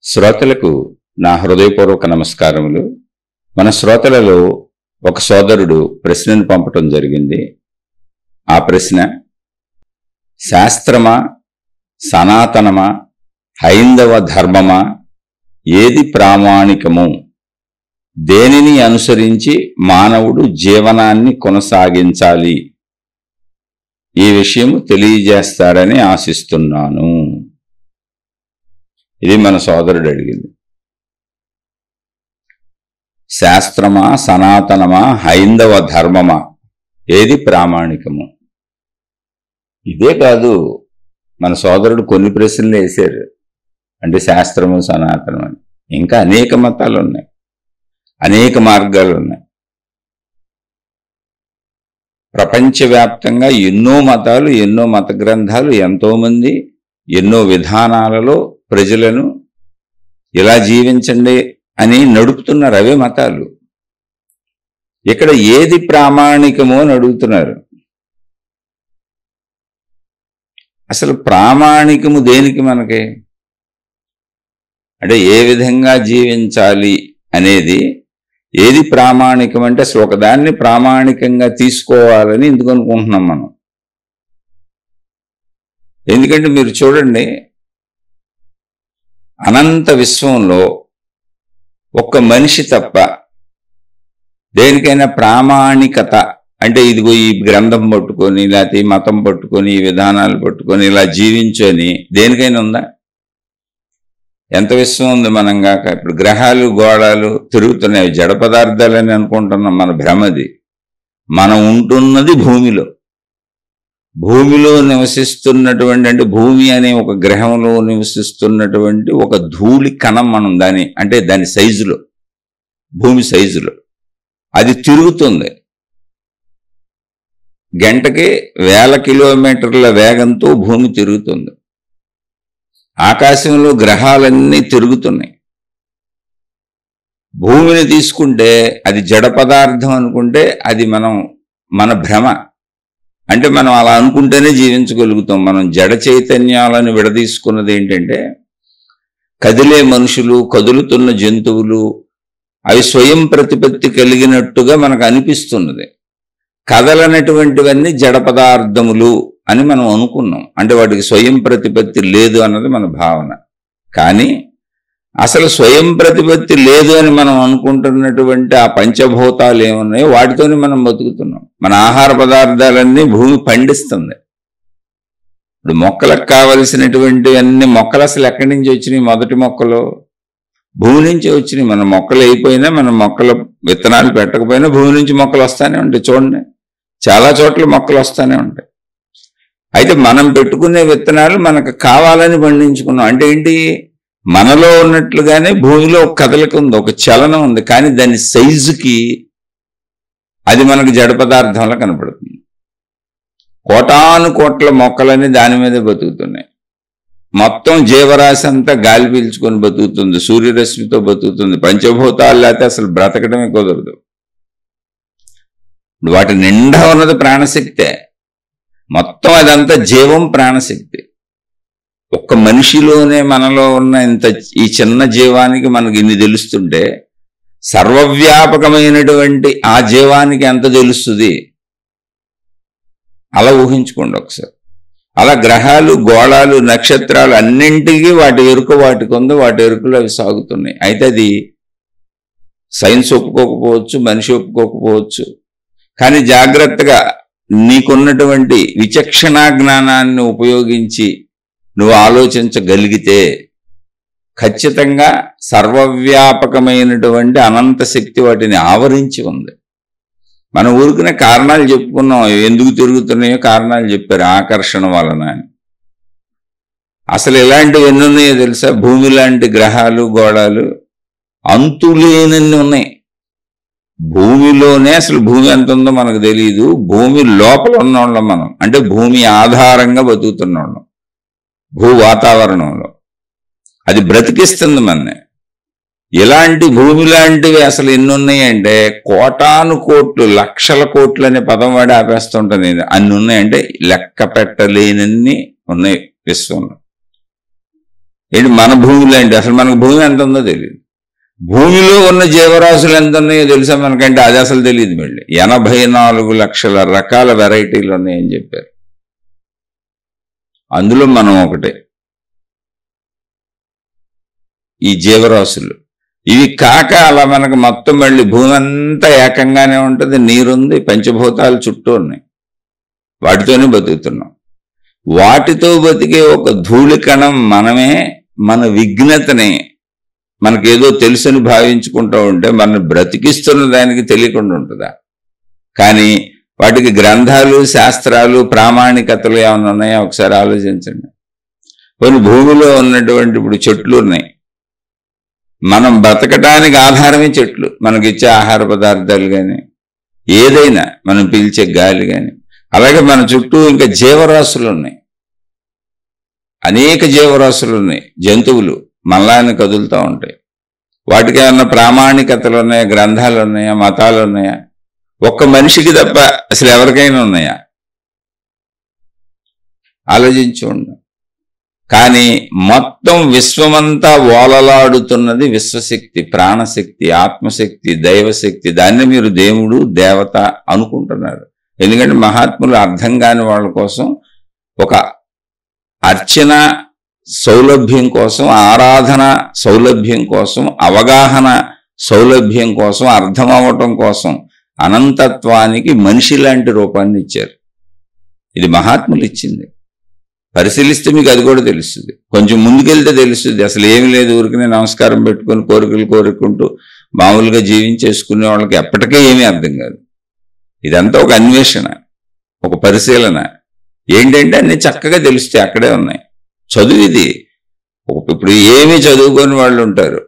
శ్రోతలకు నా హృదయపూర్వక నమస్కారములు. మన శ్రోతలలో ఒక సోదరుడు ప్రశ్నను పంపటం జరిగింది. ఆ ప్రశ్న, శాస్త్రమా, సనాతనమా, హైందవ ధర్మమా, ఏది ప్రామాణికము? దేనిని అనుసరించి మానవుడు జీవనాన్ని కొనసాగించాలి? ఈ విషయం తెలియజేస్తారని ఆశిస్తున్నాను. ఇది మన సోదరుడు అడిగింది. శాస్త్రమా, సనాతనమా, హైందవ ధర్మమా, ఏది ప్రామాణికము? ఇదే కాదు, మన సోదరుడు కొన్ని ప్రశ్నలు వేశారు. అంటే శాస్త్రము, సనాతనం అని ఇంకా అనేక మతాలు ఉన్నాయి, అనేక మార్గాలు ఉన్నాయి. ప్రపంచవ్యాప్తంగా ఎన్నో మతాలు, ఎన్నో మత గ్రంథాలు, ఎంతోమంది ఎన్నో విధానాలలో ప్రజలను ఇలా జీవించండి అని నడుపుతున్నారు. అవే మతాలు. ఇక్కడ ఏది ప్రామాణికమో అని అడుగుతున్నారు. అసలు ప్రామాణికము దేనికి మనకి? అంటే ఏ విధంగా జీవించాలి అనేది ఏది ప్రామాణికం అంటే అసలు ఒకదాన్ని ప్రామాణికంగా తీసుకోవాలని ఎందుకు అనుకుంటున్నాం మనం? ఎందుకంటే మీరు చూడండి, అనంత విశ్వంలో ఒక్క మనిషి తప్ప దేనికైనా ప్రామాణికత అంటే ఇదిగో ఈ గ్రంథం పట్టుకొని, లేకపోతే ఈ మతం పట్టుకొని, ఈ విధానాలు పట్టుకొని ఇలా జీవించని దేనికైనా ఉందా? ఎంత విశ్వం ఉంది మనం కాక. ఇప్పుడు గ్రహాలు గోళాలు తిరుగుతున్నాయి, జడ పదార్థాలని అనుకుంటున్నాం. మన భ్రమది. మనం ఉంటున్నది భూమిలో. భూమిలో నివసిస్తున్నటువంటి, అంటే భూమి అనే ఒక గ్రహంలో నివసిస్తున్నటువంటి ఒక ధూళి కణం మనం దాని సైజులో, భూమి సైజులో అది తిరుగుతుంది. గంటకి 1000 కిలోమీటర్ల వేగంతో భూమి తిరుగుతుంది. ఆకాశంలో గ్రహాలన్నీ తిరుగుతున్నాయి. భూమిని తీసుకుంటే అది జడ పదార్థం అనుకుంటే అది మన భ్రమ. అంటే మనం అలా అనుకుంటేనే జీవించగలుగుతాం. మనం జడ చైతన్యాలను విడదీసుకున్నది ఏంటంటే, కదిలే మనుషులు, కదులుతున్న జంతువులు అవి స్వయం ప్రతిపత్తి కలిగినట్టుగా మనకు అనిపిస్తున్నది. కదలనటువంటివన్నీ జడ పదార్థములు అని మనం అనుకున్నాం. అంటే వాటికి స్వయం ప్రతిపత్తి లేదు అన్నది మన భావన. కానీ అసలు స్వయం ప్రతిపత్తి లేదు అని మనం అనుకుంటున్నటువంటి ఆ పంచభూతాలు ఏమున్నాయో వాటితోనే మనం బతుకుతున్నాం. మన ఆహార పదార్థాలన్నీ భూమి పండిస్తుంది. ఇప్పుడు మొక్కలకు కావలసినటువంటివన్నీ మొక్కలు అసలు ఎక్కడి నుంచి వచ్చినాయి? మొదటి మొక్కలు భూమి నుంచి వచ్చినాయి. మన మొక్కలు అయిపోయినా, మన మొక్కల విత్తనాలు పెట్టకపోయినా భూమి నుంచి మొక్కలు వస్తానే ఉంటాయి. చూడండి, చాలా చోట్ల మొక్కలు వస్తానే ఉంటాయి. అయితే మనం పెట్టుకునే విత్తనాలు మనకు కావాలని పండించుకున్నాం. అంటే ఏంటి? మనలో ఉన్నట్లుగానే భూమిలో ఒక కదలిక ఉంది, ఒక చలనం ఉంది. కానీ దాని సైజుకి అది మనకు జడ పదార్థంలో కనపడుతుంది. కోటాను కోట్ల మొక్కలని దాని మీదే బతుకుతున్నాయి. మొత్తం జీవరాశి అంతా గాలి పీల్చుకొని బతుకుతుంది, సూర్యరశ్మితో బతుకుతుంది. పంచభూతాలు లేకపోతే అసలు బ్రతకడమే కుదరదు. వాటి నిండా ఉన్నది ప్రాణశక్తే. మొత్తం అదంతా జీవం, ప్రాణశక్తి. ఒక్క మనిషిలోనే మనలో ఉన్న ఈ చిన్న జీవానికి మనకి ఇన్ని తెలుస్తుంటే సర్వవ్యాపకమైనటువంటి ఆ జీవానికి ఎంత తెలుస్తుంది? అలా ఊహించుకోండి ఒకసారి. అలా గ్రహాలు, గోళాలు, నక్షత్రాలు అన్నింటికీ వాటి ఎరుక వాటికి ఉంది. వాటి ఎరుకలు అవి సాగుతున్నాయి. అయితే అది సైన్స్ ఒప్పుకోకపోవచ్చు, మనిషి ఒప్పుకోకపోవచ్చు. కానీ జాగ్రత్తగా నీకున్నటువంటి విచక్షణా జ్ఞానాన్ని ఉపయోగించి నువ్వు ఆలోచించగలిగితే ఖచ్చితంగా సర్వవ్యాపకమైనటువంటి అనంత శక్తి వాటిని ఆవరించి ఉంది. మన ఊరికనే కారణాలు చెప్పుకున్నాం, ఎందుకు తిరుగుతున్నాయో కారణాలు చెప్పారు. ఆకర్షణ వలన అని. అసలు ఇలాంటివి ఎన్ని ఉన్నాయో తెలుసా? భూమి లాంటి గ్రహాలు, గోళాలు అంతులేనన్ని ఉన్నాయి. భూమిలోనే అసలు భూమి ఎంత ఉందో మనకు తెలియదు. భూమి లోపల ఉన్నవాళ్ళం మనం. అంటే భూమి ఆధారంగా బతుకుతున్నవాళ్ళం. భూ వాతావరణంలో అది బ్రతికిస్తుంది మనని. ఇలాంటి భూమి లాంటివి అసలు ఎన్ని ఉన్నాయంటే కోటాను కోట్లు, లక్షల కోట్లు అనే పదం వాడి ఆపేస్తుంటాను నేను. అన్ని ఉన్నాయంటే లెక్క పెట్టలేనన్ని ఉన్నాయి విశ్వంలో. ఏంటి మన భూమిలో ఏంటి? అసలు మనకు భూమి ఎంత ఉందో తెలియదు. భూమిలో ఉన్న జీవరాశులు ఎంత ఉన్నాయో తెలుసా మనకంటే? అది అసలు తెలియదు. మళ్ళీ 84 లక్షల రకాల వెరైటీలు ఉన్నాయని చెప్పారు. అందులో మనం ఒకటే. ఈ జీవరాశులు ఇవి కాక అలా మనకు మొత్తం మళ్ళీ భూమి అంతా ఏకంగానే ఉంటుంది. నీరుంది, పంచభూతాలు చుట్టూ ఉన్నాయి, వాటితోనే బతుకుతున్నాం. వాటితో బతికే ఒక ధూళి కణం మనమే. మన విఘ్నతని మనకేదో తెలుసని భావించుకుంటూ ఉంటే మన బ్రతికిస్తున్న దానికి తెలియకుండా ఉంటుందా? కానీ వాటికి గ్రంథాలు, శాస్త్రాలు, ప్రామాణికతలు ఏమైనా ఉన్నాయా? ఒకసారి ఆలోచించండి. కొన్ని భూమిలో ఉన్నటువంటి ఇప్పుడు చెట్లు ఉన్నాయి. మనం బ్రతకడానికి ఆధారమే చెట్లు. మనకిచ్చే ఆహార పదార్థాలు కానీ ఏదైనా, మనం పీల్చే గాలి కానీ. అలాగే మన చుట్టూ ఇంకా జీవరాశులు ఉన్నాయి, అనేక జీవరాశులు ఉన్నాయి. జంతువులు మనలానే కదులుతూ ఉంటాయి. వాటికి ఏమన్నా ప్రామాణికతలు ఉన్నాయా? గ్రంథాలు ఉన్నాయా? మతాలు ఉన్నాయా? ఒక్క మనిషికి తప్ప అసలు ఎవరికైనా ఉన్నాయా? ఆలోచించుకోండి. కానీ మొత్తం విశ్వమంతా ఓలలాడుతున్నది విశ్వశక్తి, ప్రాణశక్తి, ఆత్మశక్తి, దైవశక్తి. దాన్ని మీరు దేవుడు, దేవత అనుకుంటున్నారు. ఎందుకంటే మహాత్ములు అర్థం కాని వాళ్ళ కోసం ఒక అర్చన సౌలభ్యం కోసం, ఆరాధన సౌలభ్యం కోసం, అవగాహన సౌలభ్యం కోసం, అర్థం అవ్వటం కోసం అనంతత్వానికి మనిషి లాంటి రూపాన్ని ఇచ్చారు. ఇది మహాత్ములు ఇచ్చింది. పరిశీలిస్తే మీకు అది కూడా తెలుస్తుంది. కొంచెం ముందుకెళ్తే తెలుస్తుంది. అసలు ఏమి లేదు, ఊరికనే నమస్కారం పెట్టుకుని కోరికలు కోరుకుంటూ మామూలుగా జీవించేసుకునే వాళ్ళకి ఎప్పటికీ ఏమీ అర్థం కాదు. ఇదంతా ఒక అన్వేషణ, ఒక పరిశీలన. ఏంటంటే అన్ని చక్కగా తెలుస్తాయి, అక్కడే ఉన్నాయి. చదువు ఇది. ఇప్పుడు ఏమీ చదువుకొని వాళ్ళు ఉంటారు,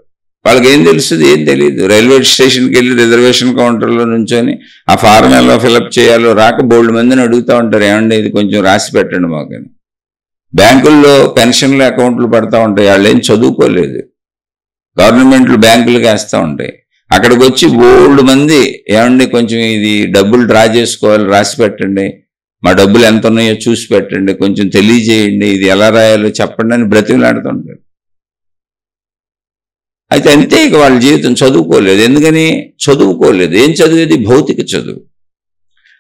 వాళ్ళకి ఏం తెలుస్తుంది? ఏం తెలియదు. రైల్వే స్టేషన్కి వెళ్ళి రిజర్వేషన్ కౌంటర్లో నుంచొని ఆ ఫారం ఎలా ఫిలప్ చేయాలో రాక బోల్డ్ మందిని అడుగుతూ ఉంటారు, ఏమండి ఇది కొంచెం రాసి పెట్టండి మాకని. బ్యాంకుల్లో పెన్షన్లు అకౌంట్లు పడతా ఉంటాయి, వాళ్ళు ఏం చదువుకోలేదు. గవర్నమెంట్లు బ్యాంకులకు వేస్తూ ఉంటాయి. అక్కడికి వచ్చి బోల్డ్ మంది, ఏమండి కొంచెం ఇది డబ్బులు డ్రా చేసుకోవాలి, రాసి పెట్టండి, మా డబ్బులు ఎంత ఉన్నాయో చూసి పెట్టండి, కొంచెం తెలియజేయండి, ఇది ఎలా రాయాలో చెప్పండి అని బ్రతిమలాడుతుంటారు. అయితే అంతే, ఇక వాళ్ళ జీవితం చదువుకోలేదు. ఎందుకని చదువుకోలేదు? ఏం చదివేది? భౌతిక చదువు.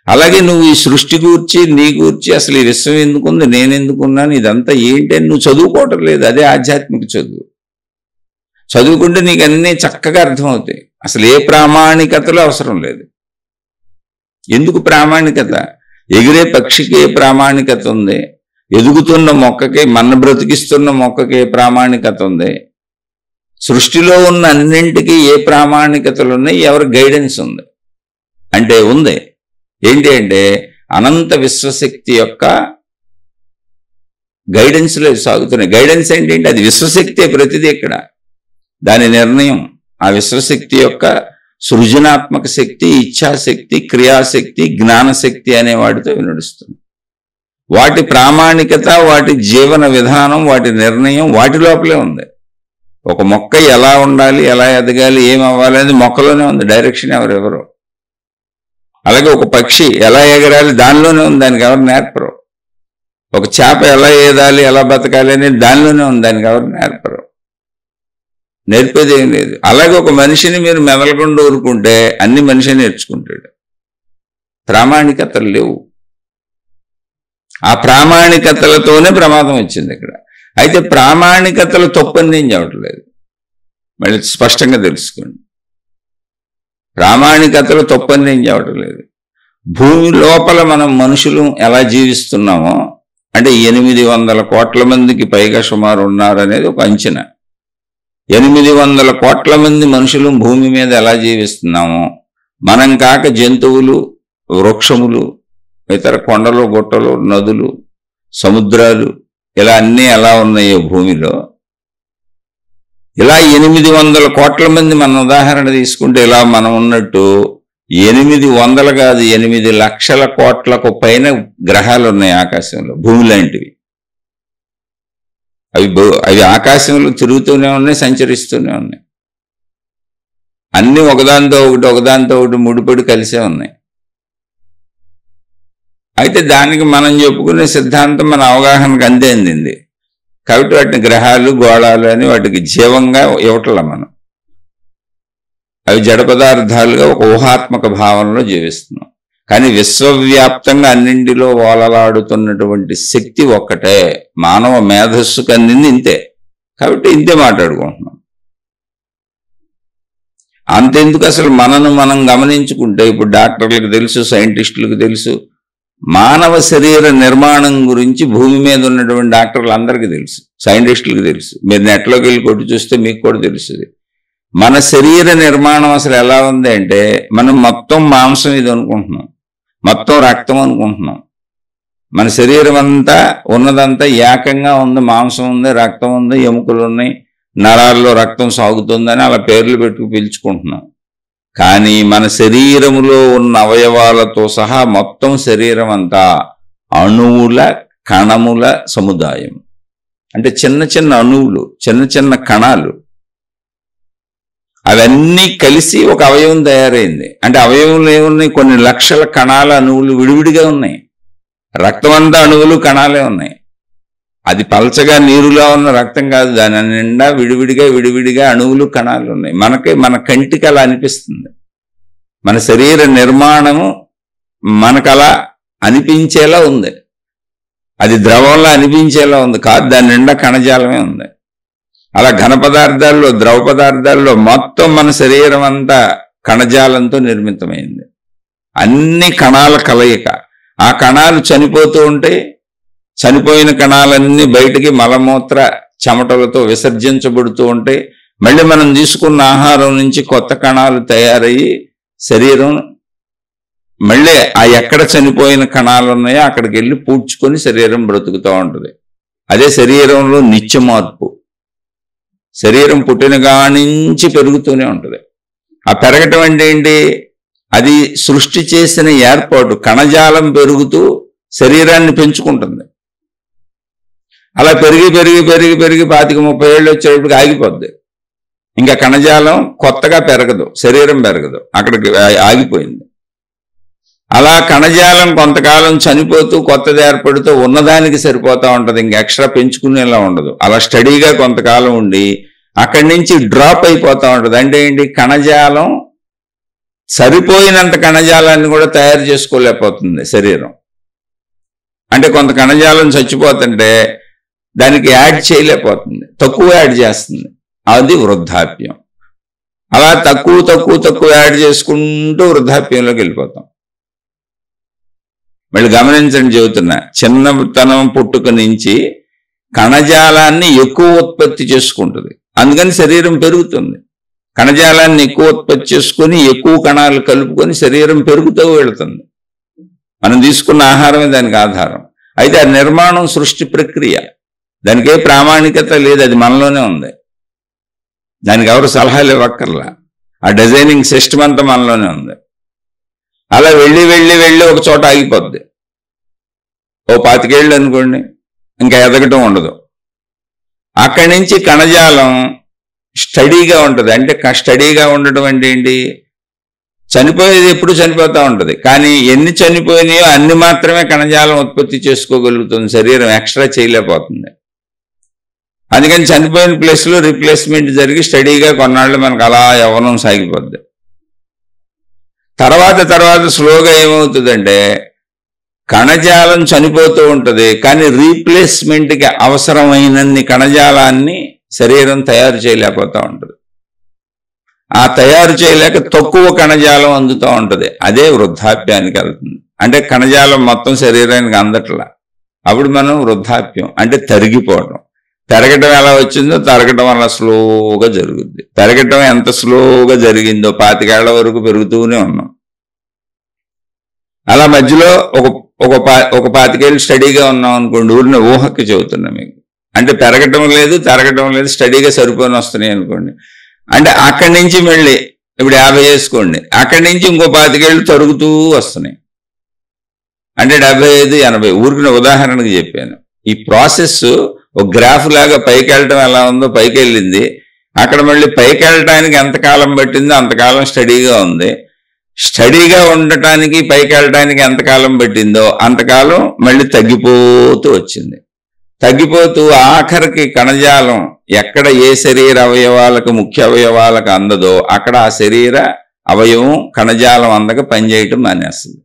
అలాగే నువ్వు ఈ సృష్టి గూర్చి, నీ గూర్చి, అసలు ఈ విశ్వం ఎందుకుంది, నేను ఎందుకున్నాను, ఇదంతా ఏంటి అని నువ్వు చదువుకోవటం లేదు. అదే ఆధ్యాత్మిక చదువు. చదువుకుంటే నీకు అన్నీ చక్కగా అర్థమవుతాయి. అసలు ఏ ప్రామాణికతలు అవసరం లేదు. ఎందుకు ప్రామాణికత? ఎగిరే పక్షికి ఏ ప్రామాణికత ఉంది? ఎదుగుతున్న మొక్కకి, మన బ్రతికిస్తున్న మొక్కకి ఏ ప్రామాణికత ఉంది? సృష్టిలో ఉన్న అన్నింటికీ ఏ ప్రామాణికతలు ఉన్నాయి? ఎవరి గైడెన్స్ ఉంది? అంటే ఉంది. ఏంటి అంటే అనంత విశ్వశక్తి యొక్క గైడెన్స్లో సాగుతున్నాయి. గైడెన్స్ ఏంటంటే అది విశ్వశక్తి. ప్రతిదీ ఇక్కడ దాని నిర్ణయం ఆ విశ్వశక్తి యొక్క సృజనాత్మక శక్తి, ఇచ్ఛాశక్తి, క్రియాశక్తి, జ్ఞానశక్తి అనే వాటితో నడుస్తుంది. వాటి ప్రామాణికత, వాటి జీవన విధానం, వాటి నిర్ణయం వాటి లోపలే ఉంది. ఒక మొక్క ఎలా ఉండాలి, ఎలా ఎదగాలి, ఏం అవ్వాలి అనేది మొక్కలోనే ఉంది. డైరెక్షన్ ఎవరెవరు. అలాగే ఒక పక్షి ఎలా ఎగరాలి దానిలోనే ఉంది, దానికి ఎవరు నేర్పరు. ఒక చేప ఎలా ఏదాలి, ఎలా బతకాలి అనేది దానిలోనే ఉంది, దానికి ఎవరు నేర్పరు. నేర్పేది ఏం లేదు. అలాగే ఒక మనిషిని మీరు మెదలకుండా ఊరుకుంటే అన్ని మనిషి నేర్చుకుంటాడు. ప్రామాణికతలు లేవు. ఆ ప్రామాణికతలతోనే ప్రమాదం వచ్చింది ఇక్కడ. అయితే ప్రామాణికతలు తప్పని నేను చెప్పట్లేదు, మళ్ళీ స్పష్టంగా తెలుసుకోండి. ప్రామాణికతలు తప్పని నేను చెప్పట్లేదు. భూమి లోపల మనం మనుషులు ఎలా జీవిస్తున్నామో, అంటే 800 కోట్ల మందికి పైగా సుమారు ఉన్నారనేది ఒక అంచనా. 800 కోట్ల మంది మనుషులు భూమి మీద ఎలా జీవిస్తున్నామో, మనం కాక జంతువులు, వృక్షములు, ఇతర కొండలు, గుట్టలు, నదులు, సముద్రాలు, ఇలా అన్నీ ఎలా ఉన్నాయో భూమిలో, ఇలా 800 కోట్ల మంది మన ఉదాహరణ తీసుకుంటే ఇలా మనం ఉన్నట్టు 800 కాదు 8 లక్షల కోట్లకు పైన గ్రహాలు ఉన్నాయి ఆకాశంలో, భూమి లాంటివి. అవి ఆకాశంలో తిరుగుతూనే ఉన్నాయి, సంచరిస్తూనే ఉన్నాయి. అన్నీ ఒకదాంతో ఒకటి ముడిపడి కలిసే ఉన్నాయి. అయితే దానికి మనం చెప్పుకునే సిద్ధాంతం మన అవగాహనకు అందింది. కాబట్టి వాటిని గ్రహాలు గోళాలు అని వాటికి జీవంగా ఇవ్వట్ల మనం. అవి జడ పదార్థాలుగా ఒక ఊహాత్మక భావనలో జీవిస్తున్నాం. కానీ విశ్వవ్యాప్తంగా అన్నింటిలో ఓలలాడుతున్నటువంటి శక్తి ఒక్కటే. మానవ మేధస్సుకు అందింది ఇంతే. కాబట్టి ఇంతే మాట్లాడుకుంటున్నాం. అంతెందుకు అసలు మనను మనం గమనించుకుంటే, ఇప్పుడు డాక్టర్లకు తెలుసు, సైంటిస్టులకు తెలుసు, మానవ శరీర నిర్మాణం గురించి భూమి మీద ఉన్నటువంటి డాక్టర్లు అందరికీ తెలుసు, సైంటిస్టులకు తెలుసు. మీరు నెట్లోకి వెళ్ళి కొట్టి చూస్తే మీకు కూడా తెలుస్తుంది. మన శరీర నిర్మాణం అసలు ఎలా ఉంది అంటే, మనం మొత్తం మాంసం ఇది అనుకుంటున్నాం, మొత్తం రక్తం అనుకుంటున్నాం. మన శరీరం అంతా ఉన్నదంతా ఏకంగా ఉంది. మాంసం ఉంది, రక్తం ఉంది, ఎముకలు ఉన్నాయి, నరాల్లో రక్తం సాగుతుందని అలా పేర్లు పెట్టుకు పిలుచుకుంటున్నాం. కానీ మన శరీరములో ఉన్న అవయవాలతో సహా మొత్తం శరీరం అంతా అణువుల కణముల సముదాయం. అంటే చిన్న చిన్న అణువులు, చిన్న చిన్న కణాలు, అవన్నీ కలిసి ఒక అవయవం తయారైంది. అంటే అవయవంలో ఏమున్నాయి? కొన్ని లక్షల కణాల అణువులు విడివిడిగా ఉన్నాయి. రక్తం అంతా అణువులు కణాలే ఉన్నాయి. అది పల్చగా నీరులా ఉన్న రక్తం కాదు, దాని నిండా విడివిడిగా అణువులు కణాలు ఉన్నాయి. మన కంటికి అలా అనిపిస్తుంది. మన శరీర నిర్మాణము మనకలా అనిపించేలా ఉంది. అది ద్రవంలా అనిపించేలా ఉంది కాదు, దాని నిండా కణజాలమే ఉంది. అలా ఘన పదార్థాల్లో, ద్రవ పదార్థాల్లో మొత్తం మన శరీరం అంతా కణజాలంతో నిర్మితమైంది. అన్ని కణాల కలయిక. ఆ కణాలు చనిపోతూ ఉంటే చనిపోయిన కణాలన్నీ బయటికి మలమూత్ర చెమటలతో విసర్జించబడుతూ ఉంటే మళ్ళీ మనం తీసుకున్న ఆహారం నుంచి కొత్త కణాలు తయారయ్యి శరీరం మళ్ళీ ఆ ఎక్కడ చనిపోయిన కణాలు ఉన్నాయో అక్కడికి వెళ్ళి పూడ్చుకొని శరీరం బ్రతుకుతూ ఉంటుంది. అదే శరీరంలో నిత్య మార్పు. శరీరం పుట్టిన కానించి పెరుగుతూనే ఉంటుంది. ఆ పెరగటం అంటే ఏంటి? అది సృష్టి చేసిన ఏర్పాటు. కణజాలం పెరుగుతూ శరీరాన్ని పెంచుకుంటుంది. అలా పెరిగి 25-30 ఏళ్ళు వచ్చేటప్పటికి ఆగిపోద్ది. ఇంకా కణజాలం కొత్తగా పెరగదు, శరీరం పెరగదు, అక్కడికి ఆగిపోయింది. అలా కణజాలం కొంతకాలం చనిపోతూ కొత్తది ఏర్పడుతూ ఉన్నదానికి సరిపోతూ ఉంటుంది, ఇంకా ఎక్స్ట్రా పెంచుకునేలా ఉండదు. అలా స్టడీగా కొంతకాలం ఉండి అక్కడి నుంచి డ్రాప్ అయిపోతూ ఉంటుంది. అంటే ఏంటి? కణజాలం సరిపోయినంత కణజాలాన్ని కూడా తయారు చేసుకోలేకపోతుంది శరీరం. అంటే కొంత కణజాలం చచ్చిపోతుంటే దానికి యాడ్ చేయలేకపోతుంది, తక్కువ యాడ్ చేస్తుంది. అది వృద్ధాప్యం. అలా తక్కువ యాడ్ చేసుకుంటూ వృద్ధాప్యంలోకి వెళ్ళిపోతాం. మళ్ళీ గమనించండి, చెబుతున్నా, చిన్నతనం పుట్టుక నుంచి కణజాలాన్ని ఎక్కువ ఉత్పత్తి చేసుకుంటుంది. అందుకని శరీరం పెరుగుతుంది. కణజాలాన్ని ఎక్కువ ఉత్పత్తి చేసుకొని ఎక్కువ కణాలు కలుపుకొని శరీరం పెరుగుతూ వెళుతుంది. మనం తీసుకున్న ఆహారమే దానికి ఆధారం. అయితే ఆ నిర్మాణం సృష్టి ప్రక్రియ, దానికి ఏ ప్రామాణికత లేదు, అది మనలోనే ఉంది. దానికి ఎవరు సలహాలు ఇవ్వక్కర్లా. ఆ డిజైనింగ్ సిస్టమ్ అంతా మనలోనే ఉంది. అలా వెళ్ళి ఒక చోట ఆగిపోద్ది. ఓ 25 ఏళ్ళు అనుకోండి, ఇంకా ఎదగటం ఉండదు. అక్కడి నుంచి కణజాలం స్టడీగా ఉంటుంది. అంటే స్టడీగా ఉండటం అంటే ఏంటి? చనిపోయేది ఎప్పుడు చనిపోతూ ఉంటుంది, కానీ ఎన్ని చనిపోయినాయో అన్ని మాత్రమే కణజాలం ఉత్పత్తి చేసుకోగలుగుతుంది. శరీరం ఎక్స్ట్రా చేయలేకపోతుంది. అందుకని చనిపోయిన ప్లేస్లో రీప్లేస్మెంట్ జరిగి స్టడీగా కొన్నాళ్ళు మనకు అలా యవ్వనం సాగిపోద్ది. తర్వాత స్లోగా ఏమవుతుందంటే కణజాలం చనిపోతూ ఉంటుంది, కానీ రీప్లేస్మెంట్కి అవసరమైనన్ని కణజాలాన్ని శరీరం తయారు చేయలేకపోతూ ఉంటుంది. ఆ తయారు చేయలేక తక్కువ కణజాలం అందుతూ ఉంటుంది. అదే వృద్ధాప్యానికి వెళ్తుంది. అంటే కణజాలం మొత్తం శరీరానికి అందట్లా. అప్పుడు మనం వృద్ధాప్యం అంటే తరిగిపోవడం. పెరగటం ఎలా వచ్చిందో తరగటం అలా స్లోగా జరుగుద్ది. పెరగటం ఎంత స్లోగా జరిగిందో 25 ఏళ్ల వరకు పెరుగుతూనే ఉన్నాం. అలా మధ్యలో ఒక 25 ఏళ్ళు స్టడీగా ఉన్నాం అనుకోండి, ఊరిని ఊహకి చెబుతున్నా మీకు. అంటే పెరగటం లేదు, తరగటం లేదు, స్టడీగా సరిపోని వస్తున్నాయి అనుకోండి. అంటే అక్కడి నుంచి మళ్ళీ ఇప్పుడు 50 చేసుకోండి, అక్కడి నుంచి ఇంకో 25 ఏళ్ళు తరుగుతూ వస్తున్నాయి. అంటే 75, 80. ఊరికి ఉదాహరణకు చెప్పాను. ఈ ప్రాసెస్ ఒక గ్రాఫ్ లాగా పైకి వెళ్ళటం ఎలా ఉందో పైకి వెళ్ళింది. అక్కడ మళ్ళీ పైకి వెళ్ళటానికి ఎంతకాలం పట్టిందో అంతకాలం స్టడీగా ఉంది. స్టడీగా ఉండటానికి పైకి వెళ్ళటానికి ఎంతకాలం పట్టిందో అంతకాలం మళ్ళీ తగ్గిపోతూ వచ్చింది. తగ్గిపోతూ ఆఖరికి కణజాలం ఎక్కడ ఏ శరీర అవయవాలకు ముఖ్య అవయవాలకు అందదో అక్కడ ఆ శరీర అవయవం కణజాలం అందక పనిచేయటం మానేస్తుంది.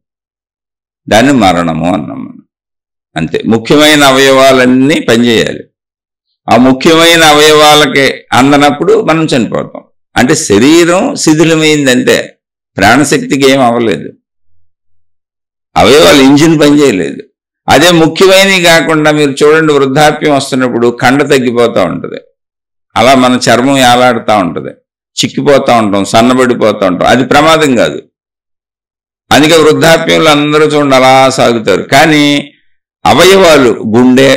దాన్ని మరణము అన్నాం మనం. అంతే, ముఖ్యమైన అవయవాలన్నీ పనిచేయాలి. ఆ ముఖ్యమైన అవయవాలకి అందనప్పుడు మనం చనిపోతాం. అంటే శరీరం శిథిలమైందంటే ప్రాణశక్తికి ఏం అవ్వలేదు, అవయవాలు ఇంజిన్ పనిచేయలేదు. అదే ముఖ్యమైనవి కాకుండా మీరు చూడండి, వృద్ధాప్యం వస్తున్నప్పుడు కండ తగ్గిపోతూ ఉంటుంది, అలా మన చర్మం ఏలాడుతూ ఉంటుంది, చిక్కిపోతూ ఉంటాం, సన్నబడిపోతూ ఉంటాం. అది ప్రమాదం కాదు. అందుకే వృద్ధాప్యంలో అందరూ చూడండి అలా సాగుతారు. కానీ అవయవాలు గుండె,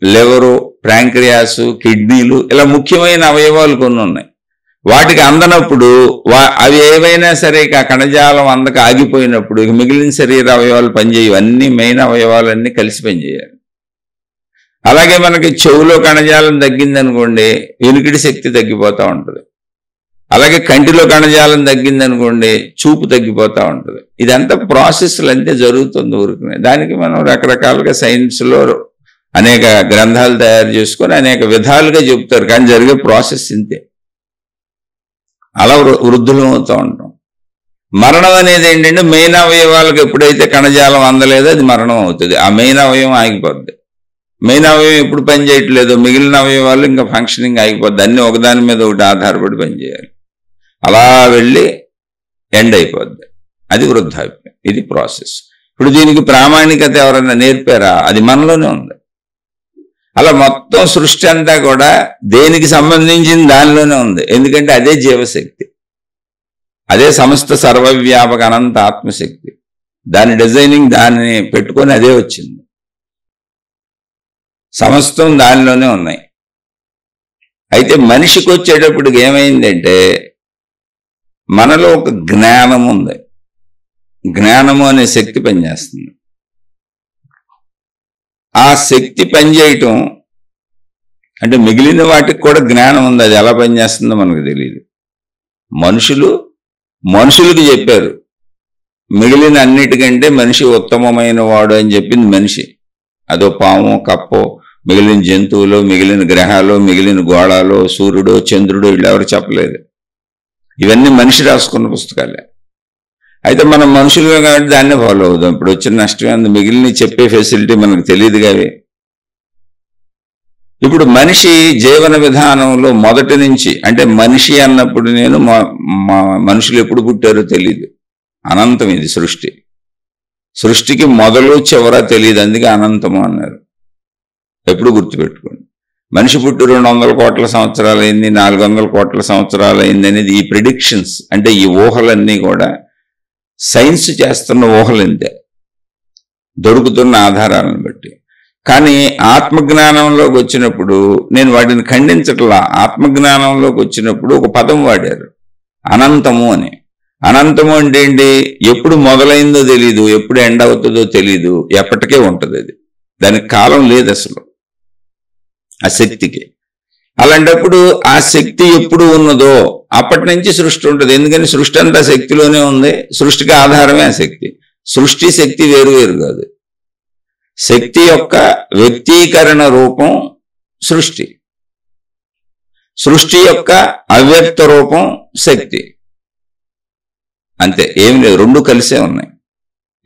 లివరు, ప్యాంక్రియాసు, కిడ్నీలు ఇలా ముఖ్యమైన అవయవాలు కొన్ని ఉన్నాయి. వాటికి అందనప్పుడు అవి ఏవైనా సరే ఆ కణజాలం అందక ఆగిపోయినప్పుడు ఇక మిగిలిన శరీర అవయవాలు పనిచేయవు. అన్ని మెయిన్ అవయవాలన్నీ కలిసి పనిచేయాలి. అలాగే మనకి చెవులో కణజాలం తగ్గిందనుకోండి, వినికిడి శక్తి తగ్గిపోతూ ఉంటుంది. అలాగే కంటిలో కణజాలం తగ్గిందనుకోండి, చూపు తగ్గిపోతూ ఉంటుంది. ఇదంతా ప్రాసెస్లు అంతే జరుగుతుంది ఊరుకునే. దానికి మనం రకరకాలుగా సైన్స్లో అనేక గ్రంథాలు తయారు చేసుకొని అనేక విధాలుగా చెప్తారు. కానీ జరిగే ప్రాసెస్ ఇంతే. అలా వృద్ధులం అవుతూ ఉంటాం. మరణం అనేది ఏంటంటే మెయిన్ అవయవాలకు ఎప్పుడైతే కణజాలం అందలేదో అది మరణం అవుతుంది. ఆ మెయిన్ అవయవం ఆగిపోద్ది. మెయిన్ అవయవం ఎప్పుడు పనిచేయట్లేదో మిగిలిన అవయవాలు ఇంకా ఫంక్షనింగ్ ఆగిపోద్ది. అన్నీ ఒకదాని మీద ఒకటి ఆధారపడి పనిచేయాలి. అలా వెళ్ళి ఎండ్ అయిపోద్ది. అది వృద్ధాప్యం. ఇది ప్రాసెస్. ఇప్పుడు దీనికి ప్రామాణికత ఎవరైనా నేర్పారా? అది మనలోనే ఉంది. అలా మొత్తం సృష్టి అంతా కూడా దేనికి సంబంధించిన దానిలోనే ఉంది. ఎందుకంటే అదే జీవశక్తి, అదే సమస్త సర్వవ్యాపక అనంత ఆత్మశక్తి. దాని డిజైనింగ్ దాన్ని పెట్టుకొని అదే వచ్చింది. సమస్తం దానిలోనే ఉన్నాయి. అయితే మనిషికి వచ్చేటప్పటికి ఏమైందంటే మనలో ఒక జ్ఞానం ఉంది. జ్ఞానము అనే శక్తి పనిచేస్తుంది. ఆ శక్తి పనిచేయటం అంటే మిగిలిన వాటికి కూడా జ్ఞానం ఉంది. అది ఎలా పనిచేస్తుందో మనకు తెలియదు. మనుషులకు చెప్పారు మిగిలిన అన్నిటికంటే మనిషి ఉత్తమమైన వాడు అని చెప్పింది మనిషి. అదో పాము, కప్పో, మిగిలిన జంతువులు, మిగిలిన గ్రహాలు, మిగిలిన గోళాలు, సూర్యుడు, చంద్రుడు ఇలా ఎవరు చెప్పలేదు. ఇవన్నీ మనిషి రాసుకున్న పుస్తకాలే. అయితే మనం మనుషులుగా కాబట్టి దాన్నే ఫాలో అవుదాం. ఇప్పుడు వచ్చిన నష్టమే అందు, మిగిలిన చెప్పే ఫెసిలిటీ మనకు తెలియదు కావే. ఇప్పుడు మనిషి జీవన విధానంలో మొదటి నుంచి అంటే మనిషి అన్నప్పుడు నేను మనుషులు ఎప్పుడు పుట్టారో తెలియదు. అనంతం ఇది సృష్టి. సృష్టికి మొదలు చివర తెలియదు, అందుకే అనంతము అన్నారు. ఎప్పుడు గుర్తుపెట్టుకోండి. మనిషి పుట్టి 200 కోట్ల సంవత్సరాలు అయింది, 400 కోట్ల సంవత్సరాలు అయింది అనేది ఈ ప్రిడిక్షన్స్ అంటే ఈ ఊహలన్నీ కూడా సైన్స్ చేస్తున్న ఊహలు ఇంతే, దొరుకుతున్న ఆధారాలను బట్టి. కానీ ఆత్మజ్ఞానంలోకి వచ్చినప్పుడు నేను వాటిని ఖండించట్లా. ఆత్మజ్ఞానంలోకి వచ్చినప్పుడు ఒక పదం వాడారు, అనంతము అని. అనంతము అంటే ఏంటి? ఎప్పుడు మొదలైందో తెలీదు, ఎప్పుడు ఎండ్ అవుతుందో తెలీదు, ఎప్పటికే ఉంటుంది. అది దానికి కాలం లేదు అసలు ఆ శక్తికి. అలాంటప్పుడు ఆ శక్తి ఎప్పుడు ఉన్నదో అప్పటి నుంచి సృష్టి ఉంటుంది. ఎందుకని సృష్టి అంతా శక్తిలోనే ఉంది. సృష్టికి ఆధారమే ఆ శక్తి. సృష్టి శక్తి వేరు వేరు కాదు. శక్తి యొక్క వ్యక్తీకరణ రూపం సృష్టి, సృష్టి యొక్క అవ్యక్త రూపం శక్తి. అంతే, ఏం లేదు. రెండు కలిసే ఉన్నాయి,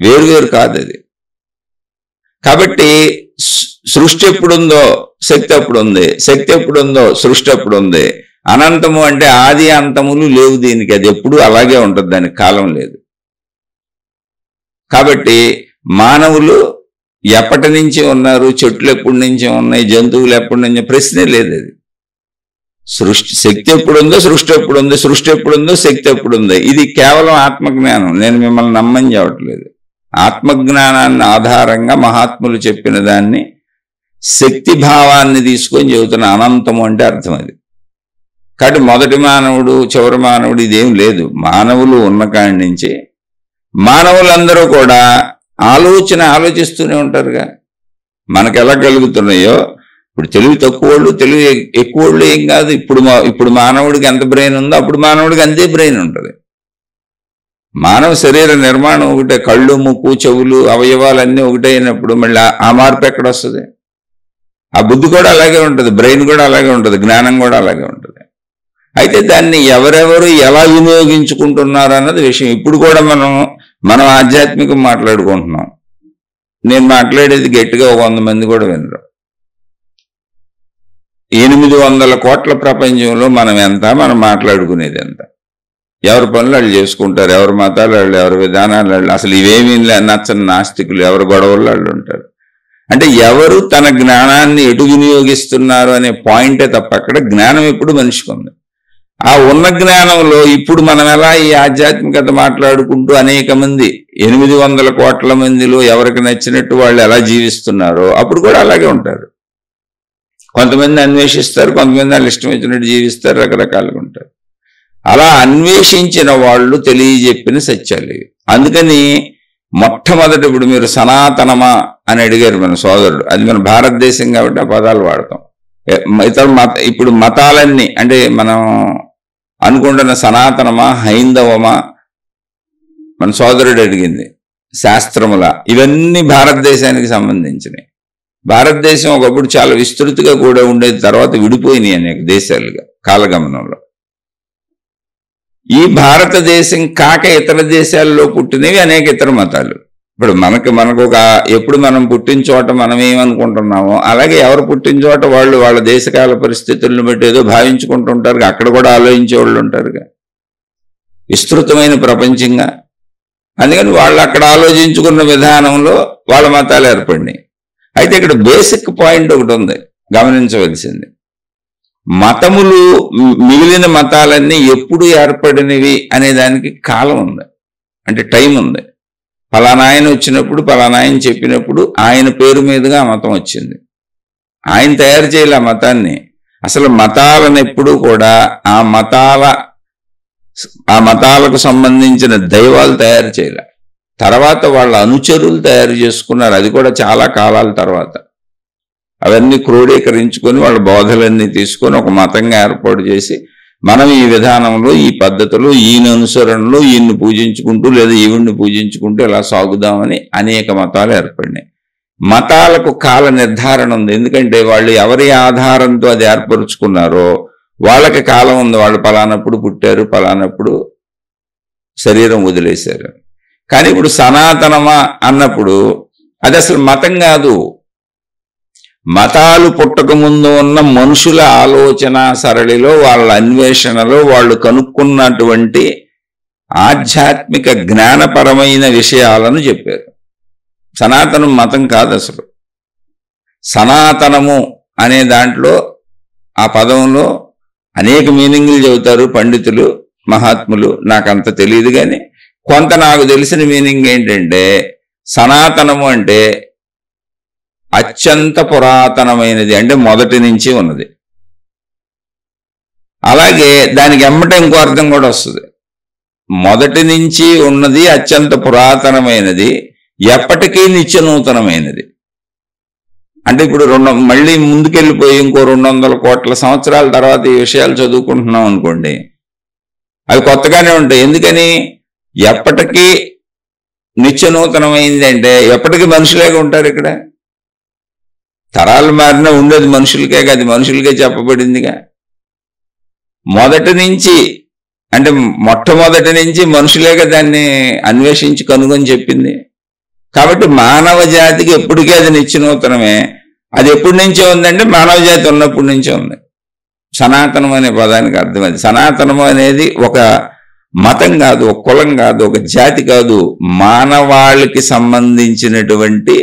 వేరు వేరు కాదు అది. కాబట్టి సృష్టి ఎప్పుడుందో శక్తి అప్పుడు ఉంది, శక్తి ఎప్పుడుందో సృష్టి అప్పుడు ఉంది. అనంతము అంటే ఆది అంతములు లేవు దీనికి. అది ఎప్పుడు అలాగే ఉంటుంది, దానికి కాలం లేదు. కాబట్టి మానవులు ఎప్పటి నుంచి ఉన్నారు, చెట్లు ఎప్పటి నుంచి ఉన్నాయి, జంతువులు ఎప్పటి నుంచి, ప్రశ్నే లేదు. అది సృష్టి శక్తి ఎప్పుడుందో సృష్టి ఎప్పుడుంది, సృష్టి ఎప్పుడుందో శక్తి ఎప్పుడుంది. ఇది కేవలం ఆత్మజ్ఞానం. నేను మిమ్మల్ని నమ్మని చెప్పట్లేదు. ఆత్మజ్ఞానాన్ని ఆధారంగా మహాత్ములు చెప్పిన దాన్ని శక్తి భావాన్ని తీసుకొని చెబుతున్న అనంతము అంటే అర్థం అది. కాబట్టి మొదటి మానవుడు చివరి మానవుడు ఇదేం లేదు. మానవులు ఉన్న కాడి నుంచి మానవులందరూ కూడా ఆలోచిస్తూనే ఉంటారుగా. మనకు ఎలా కలుగుతున్నాయో ఇప్పుడు తెలివి తక్కువ వాళ్ళు, తెలివి ఎక్కువ వాళ్ళు ఏం కాదు. ఇప్పుడు మానవుడికి ఎంత బ్రెయిన్ ఉందో అప్పుడు మానవుడికి అంతే బ్రెయిన్ ఉంటుంది. మానవ శరీర నిర్మాణం ఒకటే, కళ్ళు, ముక్కు, చెవులు, అవయవాలన్నీ ఒకటే అయినప్పుడు మళ్ళీ ఆ మార్పు ఎక్కడ వస్తుంది? ఆ బుద్ధి కూడా అలాగే ఉంటుంది, బ్రెయిన్ కూడా అలాగే ఉంటుంది, జ్ఞానం కూడా అలాగే ఉంటుంది. అయితే దాన్ని ఎవరెవరు ఎలా వినియోగించుకుంటున్నారు అన్నది విషయం. ఇప్పుడు కూడా మనం ఆధ్యాత్మికం మాట్లాడుకుంటున్నాం. నేను మాట్లాడేది గట్టిగా 100 మంది కూడా వినరు. 800 కోట్ల ప్రపంచంలో మనం ఎంత, మనం మాట్లాడుకునేది ఎంత? ఎవరి పనులు వాళ్ళు చేసుకుంటారు, ఎవరి మతాలు వాళ్ళు, ఎవరి విధానాలు వాళ్ళు, అసలు ఇవేమీ నచ్చని నాస్తికులు, ఎవరి గొడవలు వాళ్ళు ఉంటారు. అంటే ఎవరు తన జ్ఞానాన్ని ఎటు వినియోగిస్తున్నారు అనే పాయింటే తప్ప అక్కడ జ్ఞానం ఎప్పుడు మనిషికి ఉంది. ఆ ఉన్న జ్ఞానంలో ఇప్పుడు మనం ఎలా ఈ ఆధ్యాత్మికత మాట్లాడుకుంటూ అనేక మంది 800 కోట్ల మందిలో ఎవరికి నచ్చినట్టు వాళ్ళు ఎలా జీవిస్తున్నారో అప్పుడు కూడా అలాగే ఉంటారు. కొంతమంది అన్వేషిస్తారు, కొంతమంది వాళ్ళు ఇష్టం వచ్చినట్టు జీవిస్తారు, రకరకాలుగా ఉంటారు. అలా అన్వేషించిన వాళ్ళు తెలియజెప్పిన సత్యాలు ఇవి. అందుకని మొట్టమొదటి ఇప్పుడు మీరు సనాతనమా అని అడిగారు మన సోదరుడు. అది మన భారతదేశం కాబట్టి ఆ పదాలు వాడతాం. ఇతర ఇప్పుడు మతాలన్నీ అంటే మనం అనుకుంటున్న సనాతనమా, హైందవమా, మన సోదరుడు అడిగింది శాస్త్రముల, ఇవన్నీ భారతదేశానికి సంబంధించినవి. భారతదేశం ఒకప్పుడు చాలా విస్తృతిగా కూడా ఉండేది, తర్వాత విడిపోయినాయి అనేక దేశాలుగా కాలగమనంలో. ఈ భారతదేశం కాక ఇతర దేశాల్లో పుట్టినవి అనేక ఇతర మతాలు. ఇప్పుడు మనకు ఒక ఎప్పుడు మనం పుట్టిన చోట మనం ఏమనుకుంటున్నామో అలాగే ఎవరు పుట్టిన చోట వాళ్ళు వాళ్ళ దేశకాల పరిస్థితులను బట్టి ఏదో భావించుకుంటుంటారు. అక్కడ కూడా ఆలోచించే వాళ్ళు ఉంటారుగా, విస్తృతమైన ప్రపంచంగా. అందుకని వాళ్ళు అక్కడ ఆలోచించుకున్న విధానంలో వాళ్ళ మతాలు ఏర్పడినాయి. అయితే ఇక్కడ బేసిక్ పాయింట్ ఒకటి ఉంది గమనించవలసింది. మతములు మిగిలిన మతాలన్నీ ఎప్పుడు ఏర్పడినవి అనే దానికి కాలం ఉంది, అంటే టైం ఉంది. పలానా ఆయన వచ్చినప్పుడు, పలానా ఆయన చెప్పినప్పుడు ఆయన పేరు మీదుగా ఆ మతం వచ్చింది. ఆయన తయారు చేయాలి ఆ మతాన్ని. అసలు మతాలను ఎప్పుడూ కూడా ఆ మతాలకు సంబంధించిన దైవాలు తయారు చేయాలి. తర్వాత వాళ్ళ అనుచరులు తయారు చేసుకున్నారు, అది కూడా చాలా కాలాల తర్వాత. అవన్నీ క్రోడీకరించుకొని వాళ్ళ బోధలన్నీ తీసుకొని ఒక మతంగా ఏర్పాటు చేసి మనం ఈ విధానంలో, ఈ పద్ధతిలో, ఈయన అనుసరణలో ఈయన్ని పూజించుకుంటూ లేదా ఈవిడిని పూజించుకుంటూ ఇలా సాగుదామని అనేక మతాలు ఏర్పడినాయి. మతాలకు కాల నిర్ధారణ ఉంది, ఎందుకంటే వాళ్ళు ఎవరి ఆధారంతో అది ఏర్పరుచుకున్నారో వాళ్ళకి కాలం ఉంది. వాళ్ళు పలానప్పుడు పుట్టారు, పలానప్పుడు శరీరం వదిలేశారు. కానీ ఇప్పుడు సనాతనమా అన్నప్పుడు అది అసలు మతం కాదు. మతాలు పుట్టకముందు ఉన్న మనుషుల ఆలోచన సరళిలో, వాళ్ళ అన్వేషణలో వాళ్ళు కనుక్కున్నటువంటి ఆధ్యాత్మిక జ్ఞానపరమైన విషయాలను చెప్పారు. సనాతనం మతం కాదు అసలు. సనాతనము అనే దాంట్లో ఆ పదంలో అనేక మీనింగ్లు చెబుతారు పండితులు, మహాత్ములు. నాకంత తెలియదు, కానీ కొంత నాకు తెలిసిన మీనింగ్ ఏంటంటే సనాతనము అంటే అత్యంత పురాతనమైనది, అంటే మొదటి నుంచి ఉన్నది. అలాగే దానికి ఎమ్మట ఇంకో అర్థం కూడా వస్తుంది. మొదటి నుంచి ఉన్నది, అత్యంత పురాతనమైనది, ఎప్పటికీ నిత్య నూతనమైనది. అంటే ఇప్పుడు మళ్ళీ ముందుకెళ్ళిపోయి ఇంకో 200 కోట్ల సంవత్సరాల తర్వాత ఈ విషయాలు చదువుకుంటున్నాం అనుకోండి, అవి కొత్తగానే ఉంటాయి. ఎందుకని? ఎప్పటికీ నిత్య నూతనమైంది అంటే ఎప్పటికీ మనుషులేగా ఉంటారు. ఇక్కడ తరాలు మారినా ఉండేది మనుషులకే, అది మనుషులకే చెప్పబడిందిగా. మొదటి నుంచి అంటే మొట్టమొదటి నుంచి మనుషులేగా దాన్ని అన్వేషించి కనుగొని చెప్పింది. కాబట్టి మానవ జాతికి ఎప్పటికీ అది నిత్యనూతనమే. అది ఎప్పటి నుంచే ఉందంటే మానవ జాతి ఉన్నప్పటి నుంచే ఉంది. సనాతనం అనే పదానికి అర్థం అది. సనాతనము అనేది ఒక మతం కాదు, ఒక కులం కాదు, ఒక జాతి కాదు. మానవాళికి సంబంధించినటువంటి,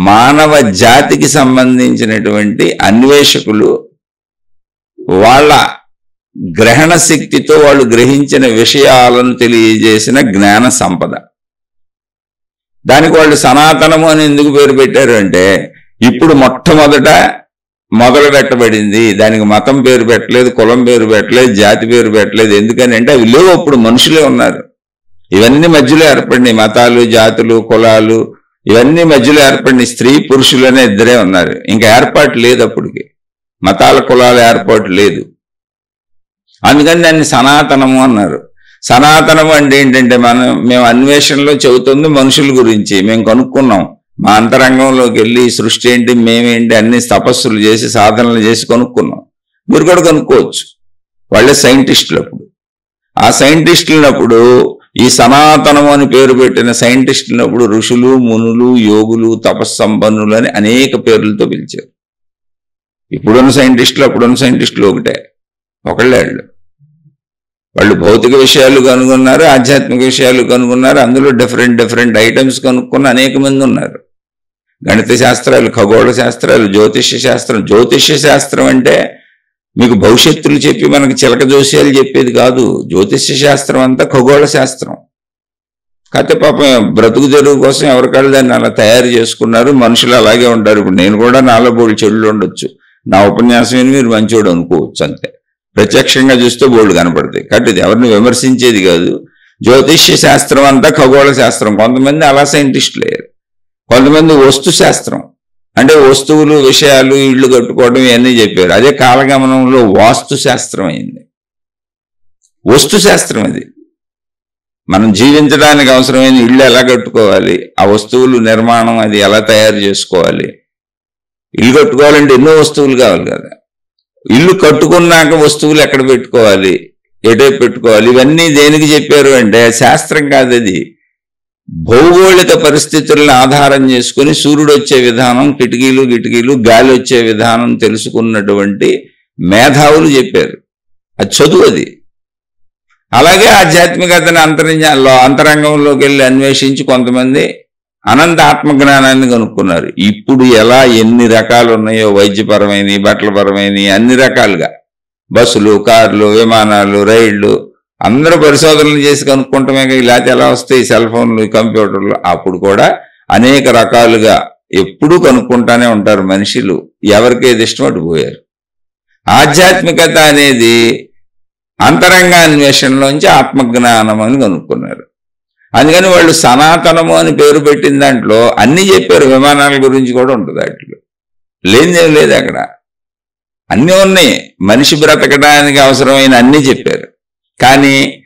మానవ జాతికి సంబంధించినటువంటి అన్వేషకులు వాళ్ళ గ్రహణ శక్తితో వాళ్ళు గ్రహించిన విషయాలను తెలియజేసిన జ్ఞాన సంపద. దానికి వాళ్ళు సనాతనము అని ఎందుకు పేరు పెట్టారు అంటే ఇప్పుడు మొట్టమొదట మొదలు పెట్టబడింది. దానికి మతం పేరు పెట్టలేదు, కులం పేరు పెట్టలేదు, జాతి పేరు పెట్టలేదు. ఎందుకని అంటే అవి లేవు, అప్పుడు మనుషులే ఉన్నారు. ఇవన్నీ మధ్యలో ఏర్పడినాయి. మతాలు, జాతులు, కులాలు ఇవన్నీ మధ్యలో ఏర్పడినాయి. స్త్రీ పురుషులు అనే ఇద్దరే ఉన్నారు. ఇంకా ఏర్పాటు లేదు, అప్పటికి మతాల కులాల ఏర్పాటు లేదు. అందుకని దాన్ని సనాతనము అన్నారు. సనాతనము అంటే ఏంటంటే మేము అన్వేషణలో చెబుతుంది మనుషుల గురించి. మేము కనుక్కున్నాం, మా అంతరంగంలోకి వెళ్ళి సృష్టి ఏంటి మేమేంటి అన్ని తపస్సులు చేసి సాధనలు చేసి కనుక్కున్నాం. మీరు కూడా కనుక్కోవచ్చు. వాళ్ళే సైంటిస్టులు. అప్పుడు ఆ సైంటిస్టులప్పుడు ఈ సనాతనము అని పేరు పెట్టిన సైంటిస్టులప్పుడు ఋషులు, మునులు, యోగులు, తపస్సంపన్నులు అని అనేక పేర్లతో పిలిచారు. ఇప్పుడున్న సైంటిస్టులు అప్పుడున్న సైంటిస్టులు ఒకళ్ళే. వాళ్ళు భౌతిక విషయాలు కనుగొన్నారు, ఆధ్యాత్మిక విషయాలు కనుగొన్నారు. అందులో డిఫరెంట్ ఐటమ్స్ కనుక్కున్న అనేక మంది ఉన్నారు. గణిత శాస్త్రాలు, ఖగోళ శాస్త్రాలు, జ్యోతిష్య శాస్త్రం. జ్యోతిష్య శాస్త్రం అంటే మీకు భవిష్యత్తులు చెప్పి మనకి చిలక జోస్యాలు చెప్పేది కాదు. జ్యోతిష్య శాస్త్రం అంతా ఖగోళ శాస్త్రం. కాకపోతే పాపం బ్రతుకు తెరువు కోసం ఎవరికాళ్ళు దాన్ని అలా తయారు చేసుకున్నారు. మనుషులు అలాగే ఉంటారు. ఇప్పుడు నేను కూడా నాలో బోల్డ్ చెడులు ఉండొచ్చు. నా ఉపన్యాసం మీరు మంచోడు అనుకోవచ్చు. అంతే. ప్రత్యక్షంగా చూస్తే బోల్డ్ కనపడతాయి. కాబట్టి ఇది ఎవరిని విమర్శించేది కాదు. జ్యోతిష్య శాస్త్రం అంతా ఖగోళ శాస్త్రం. కొంతమంది అలా సైంటిస్టులు అయ్యారు. కొంతమంది వస్తు శాస్త్రం అంటే వస్తువులు, విషయాలు, ఇళ్ళు కట్టుకోవడం ఇవన్నీ చెప్పారు. అదే కాలగమనంలో వాస్తు శాస్త్రం అయింది. వస్తు శాస్త్రం అది. మనం జీవించడానికి అవసరమైన ఇళ్ళు ఎలా కట్టుకోవాలి, ఆ వస్తువులు నిర్మాణం అది ఎలా తయారు చేసుకోవాలి. ఇల్లు కట్టుకోవాలంటే ఎన్నో వస్తువులు కావాలి కదా. ఇల్లు కట్టుకున్నాక వస్తువులు ఎక్కడ పెట్టుకోవాలి, ఎటే పెట్టుకోవాలి, ఇవన్నీ దేనికి చెప్పారు అంటే శాస్త్రం కాదు. అది భౌగోళిక పరిస్థితులను ఆధారం చేసుకుని సూర్యుడు వచ్చే విధానం, కిటికీలు, గాలి వచ్చే విధానం తెలుసుకున్నటువంటి మేధావులు చెప్పారు. అది చదువు. అది అలాగే ఆధ్యాత్మికతని అంతరంగంలోకి వెళ్ళి అన్వేషించి కొంతమంది అనంత ఆత్మజ్ఞానాన్ని కనుక్కున్నారు. ఇప్పుడు ఎలా ఎన్ని రకాలు ఉన్నాయో, వైద్యపరమైనవి, బట్టలపరమైనవి, అన్ని రకాలుగా బస్సులు, కార్లు, విమానాలు, రైళ్లు అందరూ పరిశోధనలు చేసి కనుక్కుంటమే. లేకపోతే ఎలా వస్తాయి సెల్ ఫోన్లు, కంప్యూటర్లు. అప్పుడు కూడా అనేక రకాలుగా ఎప్పుడూ కనుక్కుంటానే ఉంటారు మనుషులు. ఎవరికేది ఇష్టం అటు పోయారు. ఆధ్యాత్మికత అనేది అంతరంగ అన్వేషణలోంచి ఆత్మజ్ఞానం అని కనుక్కున్నారు. అందుకని వాళ్ళు సనాతనము అని పేరు పెట్టిన దాంట్లో అన్ని చెప్పారు. విమానాల గురించి కూడా ఉంటుంది. వాటిలో లేనిదేం లేదు. అక్కడ అన్నీ ఉన్నాయి. మనిషి బ్రతకడానికి అవసరమైన అన్నీ చెప్పారు. కానీ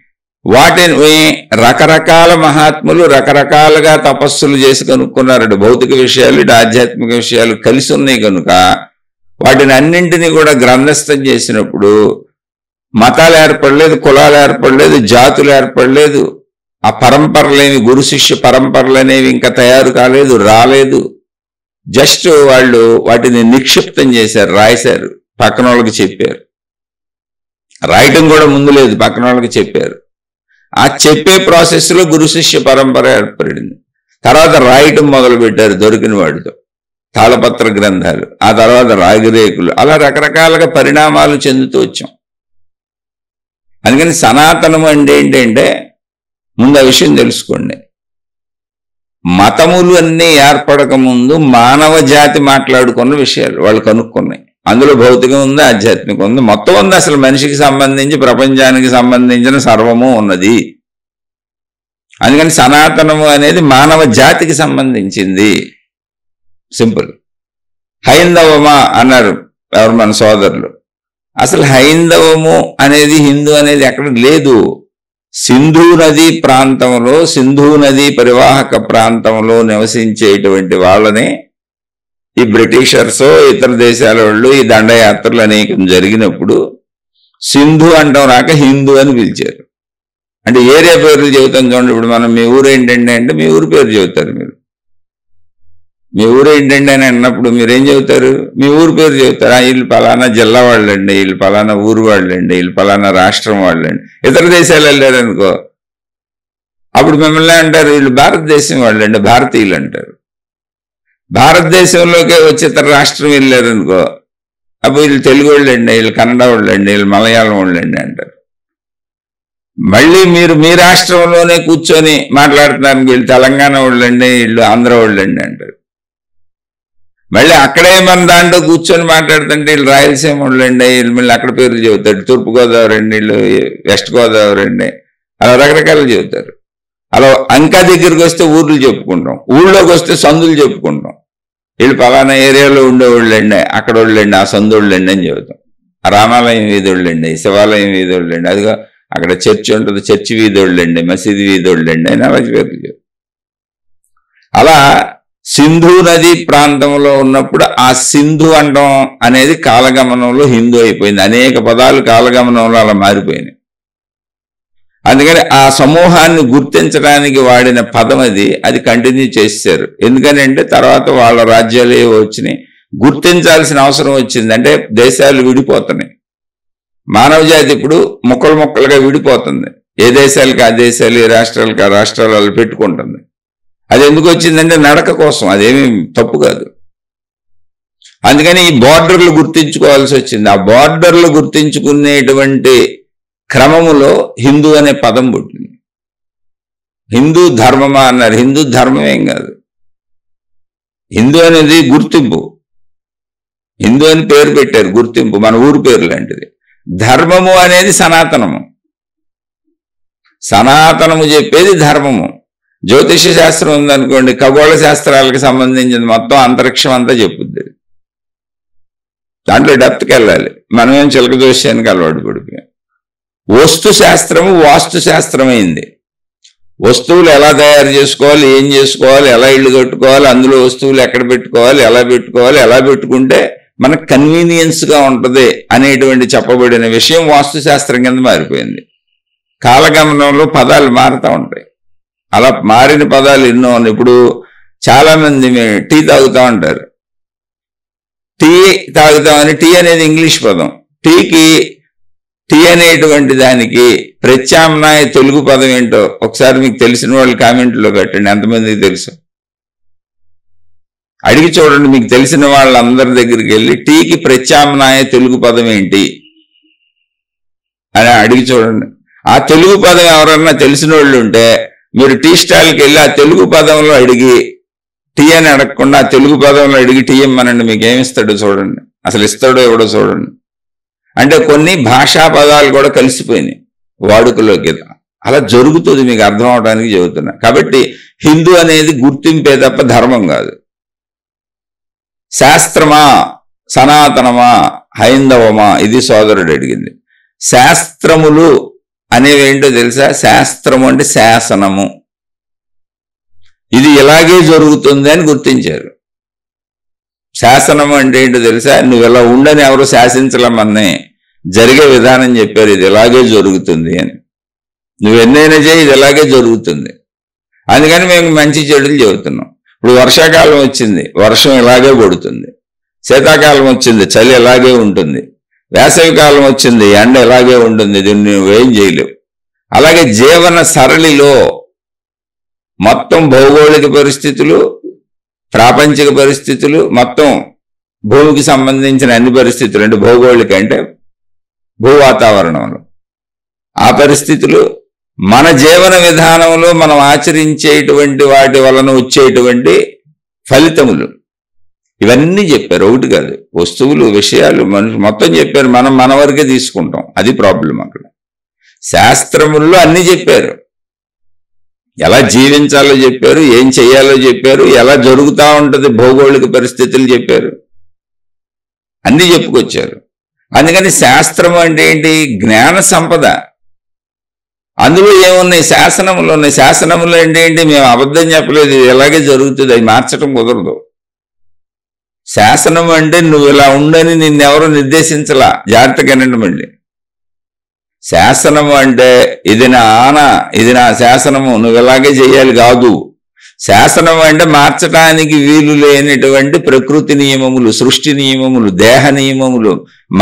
వాటిని రకరకాల మహాత్ములు రకరకాలుగా తపస్సులు చేసి కనుక్కున్నారు. భౌతిక విషయాలు, ఇటు ఆధ్యాత్మిక విషయాలు కలిసి ఉన్నాయి కనుక వాటిని అన్నింటినీ కూడా గ్రంథస్థం చేసినప్పుడు మతాలు ఏర్పడలేదు, కులాలు ఏర్పడలేదు, జాతులు ఏర్పడలేదు. ఆ పరంపరలేమి, గురు శిష్య పరంపరలు అనేవి ఇంకా తయారు కాలేదు, రాలేదు. జస్ట్ వాళ్ళు వాటిని నిక్షిప్తం చేశారు, రాశారు, పక్కన వాళ్ళకి చెప్పారు. రాయటం కూడా ముందు లేదు, పక్కన వాళ్ళకి చెప్పారు. ఆ చెప్పే ప్రాసెస్లో గురు శిష్య పరంపర ఏర్పడింది. తర్వాత రాయటం మొదలు పెట్టారు దొరికిన వాడితో, తాళపత్ర గ్రంథాలు, ఆ తర్వాత రాగిరేకులు, అలా రకరకాలుగా పరిణామాలు చెందుతూ వచ్చాం. అందుకని సనాతనం అంటే ఏంటంటే ముందు ఆ విషయం తెలుసుకోండి. మతములు అన్నీ ఏర్పడక ముందు మానవ జాతి మాట్లాడుకున్న విషయాలు వాళ్ళు కనుక్కున్నాయి. అందులో భౌతికం ఉంది, ఆధ్యాత్మికం ఉంది, మొత్తం ఉంది. అసలు మనిషికి సంబంధించి ప్రపంచానికి సంబంధించిన సర్వము ఉన్నది. అందుకని సనాతనము అనేది మానవ జాతికి సంబంధించింది. సింపుల్. హైందవమా అన్నారు ఎవరు మన సోదరులు. అసలు హైందవము అనేది హిందూ అనేది ఎక్కడ లేదు. సింధు నదీ ప్రాంతంలో, సింధు నదీ పరివాహక ప్రాంతంలో నివసించేటువంటి వాళ్ళని ఈ బ్రిటిషర్స్, ఇతర దేశాల వాళ్ళు ఈ దండయాత్రలు అనేకం జరిగినప్పుడు సింధు అంటాం రాక హిందూ అని పిలిచారు. అంటే ఏరియా పేర్లు చెబుతాం చూడండి. ఇప్పుడు మనం మీ ఊరు ఏంటండి అంటే మీ ఊరు పేరు చెబుతారు. మీరు మీ ఊరు ఏంటండి అని అన్నప్పుడు మీరేం చెబుతారు? మీ ఊరు పేరు చెబుతారు. వీళ్ళు పలానా జిల్లా వాళ్ళండి, వీళ్ళు పలానా ఊరు వాళ్ళండి, వీళ్ళు పలానా రాష్ట్రం వాళ్ళండి. ఇతర దేశాలు వెళ్ళారనుకో అప్పుడు మిమ్మల్ని అంటారు వీళ్ళు భారతదేశం వాళ్ళండి, భారతీయులు అంటారు. భారతదేశంలోకే వచ్చి ఇతర రాష్ట్రం వెళ్ళారనుకో అప్పుడు వీళ్ళు తెలుగు వాళ్ళండి, వీళ్ళు కన్నడ వాళ్ళండి, వీళ్ళు మలయాళం వాళ్ళండి అంటారు. మళ్ళీ మీరు మీ రాష్ట్రంలోనే కూర్చొని మాట్లాడుతున్నారు, వీళ్ళు తెలంగాణ వాళ్ళండి, వీళ్ళు ఆంధ్ర వాళ్ళండి అంటారు. మళ్ళీ అక్కడే మన దాంట్లో కూర్చొని మాట్లాడుతుంటే వీళ్ళు రాయలసీమ వాళ్ళండి, వీళ్ళు మళ్ళీ అక్కడ పేర్లు చెబుతారు. తూర్పుగోదావరి అండి, వీళ్ళు వెస్ట్ గోదావరి అండి, అలా రకరకాలు చెబుతారు. అలా అంకా దగ్గరికి వస్తే ఊర్లు చెప్పుకుంటాం, ఊళ్ళోకి వస్తే సందులు చెప్పుకుంటాం. వీళ్ళు పలానా ఏరియాలో ఉండేవాళ్ళండి, అక్కడ వాళ్ళండి, ఆ సందుళ్ళండి అని చెబుతాం. ఆ రామాలయం వీధోళ్ళండి, శివాలయం వీధోళ్ళండి, అదిగా అక్కడ చర్చి ఉంటుంది, చర్చి వీధోళ్ళండి, మసీదు వీధోళ్ళండి అని అలా పేర్లు చెబుతాం. అలా సింధు నది ప్రాంతంలో ఉన్నప్పుడు ఆ సింధు అండం అనేది కాలగమనంలో హిందూ అయిపోయింది. అనేక పదాలు కాలగమనంలో అలా మారిపోయినాయి. అందుకని ఆ సమూహాన్ని గుర్తించడానికి వాడిన పదం అది కంటిన్యూ చేశారు. ఎందుకని అంటే తర్వాత వాళ్ళ రాజ్యాలు వచ్చినాయి, గుర్తించాల్సిన అవసరం వచ్చింది. అంటే దేశాలు విడిపోతున్నాయి, మానవ జాతి ఇప్పుడు ముక్కలు ముక్కలుగా విడిపోతుంది. ఏ దేశాలకి ఆ దేశాలు, ఏ రాష్ట్రాలకి ఆ రాష్ట్రాలు వాళ్ళు పెట్టుకుంటుంది. అది ఎందుకు వచ్చిందంటే నడక కోసం, అదేమీ తప్పు కాదు. అందుకని ఈ బార్డర్లు గుర్తించుకోవాల్సి వచ్చింది. ఆ బార్డర్లు గుర్తించుకునేటువంటి క్రమములో హిందూ అనే పదం పుట్టింది. హిందూ ధర్మమా అన్నారు. హిందూ ధర్మం ఏం కాదు. హిందూ అనేది గుర్తింపు. హిందూ అని పేరు పెట్టారు, గుర్తింపు, మన ఊరు పేరు లాంటిది. ధర్మము అనేది సనాతనము. సనాతనము చెప్పేది ధర్మము. జ్యోతిష శాస్త్రం ఉందనుకోండి, ఖగోళ శాస్త్రాలకు సంబంధించింది మొత్తం అంతరిక్షం అంతా చెప్పుద్ది. దాంట్లో డెప్త్కి వెళ్ళాలి. మనమేం చిలక జోస్యానికి అలవాటు పడిపోయాం. వస్తు శాస్త్రము వాస్తు శాస్త్రమైంది. వస్తువులు ఎలా తయారు చేసుకోవాలి, ఏం చేసుకోవాలి, ఎలా ఇళ్ళు కట్టుకోవాలి, అందులో వస్తువులు ఎక్కడ పెట్టుకోవాలి, ఎలా పెట్టుకోవాలి, ఎలా పెట్టుకుంటే మనకు కన్వీనియన్స్గా ఉంటుంది అనేటువంటి చెప్పబడిన విషయం వాస్తు శాస్త్రం కింద మారిపోయింది. కాలగమనంలో పదాలు మారుతూ ఉంటాయి. అలా మారిన పదాలు ఎన్నో ఉన్నాయి. ఇప్పుడు చాలామంది టీ తాగుతూ ఉంటారు. టీ తాగుతామని, టీ అనేది ఇంగ్లీష్ పదం. టీ అనేటువంటి దానికి ప్రత్యామ్నాయ తెలుగు పదం ఏంటో ఒకసారి మీకు తెలిసిన వాళ్ళు కామెంట్లో పెట్టండి. ఎంతమందికి తెలుసు అడిగి చూడండి. మీకు తెలిసిన వాళ్ళందరి దగ్గరికి వెళ్ళి టీకి ప్రత్యామ్నాయ తెలుగు పదం ఏంటి అని అడిగి చూడండి. ఆ తెలుగు పదం ఎవరన్నా తెలిసిన వాళ్ళు ఉంటే మీరు టీ స్టాల్కి వెళ్ళి ఆ తెలుగు పదంలో అడిగి, టీ అని అడగకుండా ఆ తెలుగు పదంలో అడిగి టీ ఇమ్మనండి. మీకు ఏమిస్తాడో చూడండి. అసలు ఇస్తాడో ఎవడో చూడండి. అంటే కొన్ని భాషా పదాలు కూడా కలిసిపోయినాయి వాడుకలోకి. అలా జరుగుతుంది, మీకు అర్థం అవడానికి చెబుతున్నా. కాబట్టి హిందూ అనేది గుర్తింపే తప్ప ధర్మం కాదు. శాస్త్రమా, సనాతనమా, హైందవమా, ఇది సోదరుడు అడిగింది. శాస్త్రములు అనేవి ఏంటో తెలుసా? శాస్త్రము అంటే శాసనము. ఇది ఇలాగే జరుగుతుంది అని గుర్తించారు. శాసనం అంటే ఏంటో తెలుసా? నువ్వు ఇలా ఉండని ఎవరు శాసించలేమన్నే, జరిగే విధానం చెప్పారు. ఇది ఇలాగే జరుగుతుంది అని. నువ్వు ఎన్నైనా చేయి, ఇది ఇలాగే జరుగుతుంది. అందుకని మేము మంచి చెడులు చెబుతున్నాం. ఇప్పుడు వర్షాకాలం వచ్చింది, వర్షం ఇలాగే పడుతుంది. శీతాకాలం వచ్చింది, చలి ఇలాగే ఉంటుంది. వేసవి కాలం వచ్చింది, ఎండ ఇలాగే ఉంటుంది. దీన్ని నువ్వేం చేయలేవు. అలాగే జీవన సరళిలో మొత్తం భౌగోళిక పరిస్థితులు, ప్రాపంచిక పరిస్థితులు, మొత్తం భూమికి సంబంధించిన అన్ని పరిస్థితులు, అంటే భౌగోళిక అంటే భూ వాతావరణంలో ఆ పరిస్థితులు, మన జీవన విధానంలో మనం ఆచరించేటువంటి వాటి వలన వచ్చేటువంటి ఫలితములు, ఇవన్నీ చెప్పారు. ఒకటి కాదు, వస్తువులు, విషయాలు, మనుషులు మొత్తం చెప్పారు. మనం మన వరకే తీసుకుంటాం, అది ప్రాబ్లం. అక్కడ శాస్త్రముల్లో అన్నీ చెప్పారు. ఎలా జీవించాలో చెప్పారు, ఏం చేయాలో చెప్పారు, ఎలా జరుగుతూ ఉంటుంది భౌగోళిక పరిస్థితులు చెప్పారు, అన్నీ చెప్పుకొచ్చారు. అందుకని శాస్త్రం అంటే ఏంటి? జ్ఞాన సంపద. అందులో ఏమున్నాయి? శాసనములు ఉన్నాయి. శాసనములు అంటే ఏంటి? మేము అబద్ధం చెప్పలేదు, ఇది ఎలాగే జరుగుతుంది, అది మార్చడం కుదరదు. శాసనం అంటే నువ్వు ఇలా ఉండని నిన్నెవరూ నిర్దేశించలా. జాగ్రత్తగా వినండి. శాసనము అంటే ఇది నా ఆన, ఇది నా శాసనము, నువ్వు ఇలాగే చేయాలి కాదు. శాసనం అంటే మార్చడానికి వీలు లేనటువంటి ప్రకృతి నియమములు, సృష్టి నియమములు, దేహ నియమములు,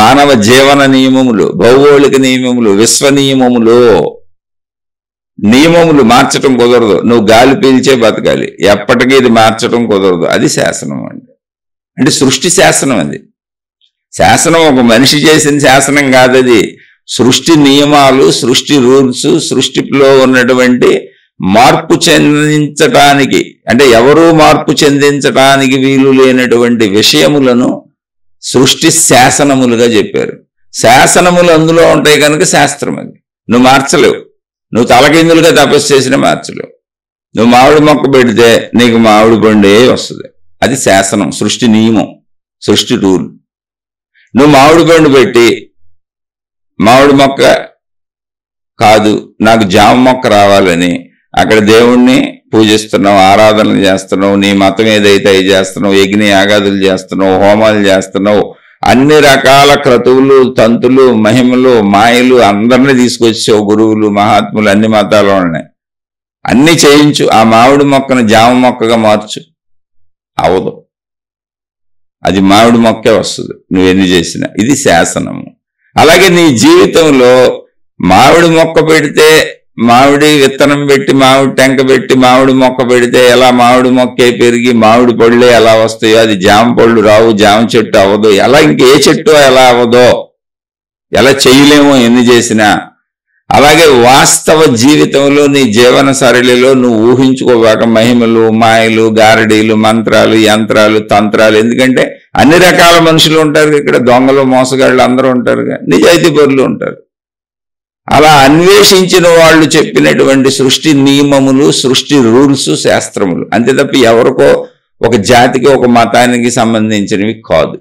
మానవ జీవన నియమములు, భౌగోళిక నియమములు, విశ్వ నియమములు మార్చటం కుదరదు. నువ్వు గాలి పీల్చే బతకాలి, ఎప్పటికీ ఇది మార్చటం కుదరదు. అది శాసనం అంటే సృష్టి శాసనం. అది శాసనం ఒక మనిషి చేసిన శాసనం కాదది. సృష్టి నియమాలు, సృష్టి రూల్స్, సృష్టిలో ఉన్నటువంటి మార్పు చెందించటానికి, అంటే ఎవరూ మార్పు చెందించటానికి వీలు లేనటువంటి విషయములను సృష్టి శాసనములుగా చెప్పారు. శాసనములు అందులో ఉంటాయి కనుక శాస్త్రం. అది నువ్వు మార్చలేవు. నువ్వు తలకిందులుగా తపస్సు చేసినా మార్చలేవు. నువ్వు మామిడి మొక్క పెడితే నీకు మామిడి పండే వస్తుంది. అది శాసనం, సృష్టి నియమం, సృష్టి రూల్. నువ్వు మామిడి పండు పెట్టి మామిడి మొక్క కాదు నాకు జామ మొక్క రావాలని అక్కడ దేవుణ్ణి పూజిస్తున్నావు, ఆరాధనలు చేస్తున్నావు, నీ మతం ఏదైతే అవి చేస్తున్నావు, యజ్ఞ యాగాదులు చేస్తున్నావు, హోమాలు చేస్తున్నావు, అన్ని రకాల క్రతువులు, తంతులు, మహిమలు, మాయలు అందరినీ తీసుకొచ్చావు. గురువులు, మహాత్ములు, అన్ని మతాలు ఉన్నాయి, అన్ని చేయించు. ఆ మామిడి మొక్కను జామ మొక్కగా మార్చు, అవదు. అది మామిడి మొక్కే వస్తుంది నువ్వెన్ని చేసినా. ఇది శాసనము. అలాగే నీ జీవితంలో మామిడి మొక్క పెడితే, మామిడి విత్తనం పెట్టి, మామిడి టెంక పెట్టి మామిడి మొక్క పెడితే ఎలా మామిడి మొక్కే పెరిగి మామిడి పళ్ళే ఎలా వస్తాయో, అది జామ పళ్ళు రావు, జామ చెట్టు అవ్వదు. ఎలా ఇంకే చెట్టు ఎలా అవ్వదో, ఎలా చేయలేమో ఎన్ని చేసినా. అలాగే వాస్తవ జీవితంలో నీ జీవన సరళిలో నువ్వు ఊహించుకోవాక మహిమలు, మాయలు, గారడీలు, మంత్రాలు, యంత్రాలు, తంత్రాలు. ఎందుకంటే అన్ని రకాల మనుషులు ఉంటారు ఇక్కడ. దొంగలు, మోసగాళ్ళు అందరూ ఉంటారుగా, నిజాయితీ పరులు ఉంటారు. అలా అన్వేషించిన వాళ్ళు చెప్పినటువంటి సృష్టి నియమములు, సృష్టి రూల్స్, శాస్త్రములు అంతే తప్ప ఎవరికో ఒక జాతికి, ఒక మతానికి సంబంధించినవి కాదు.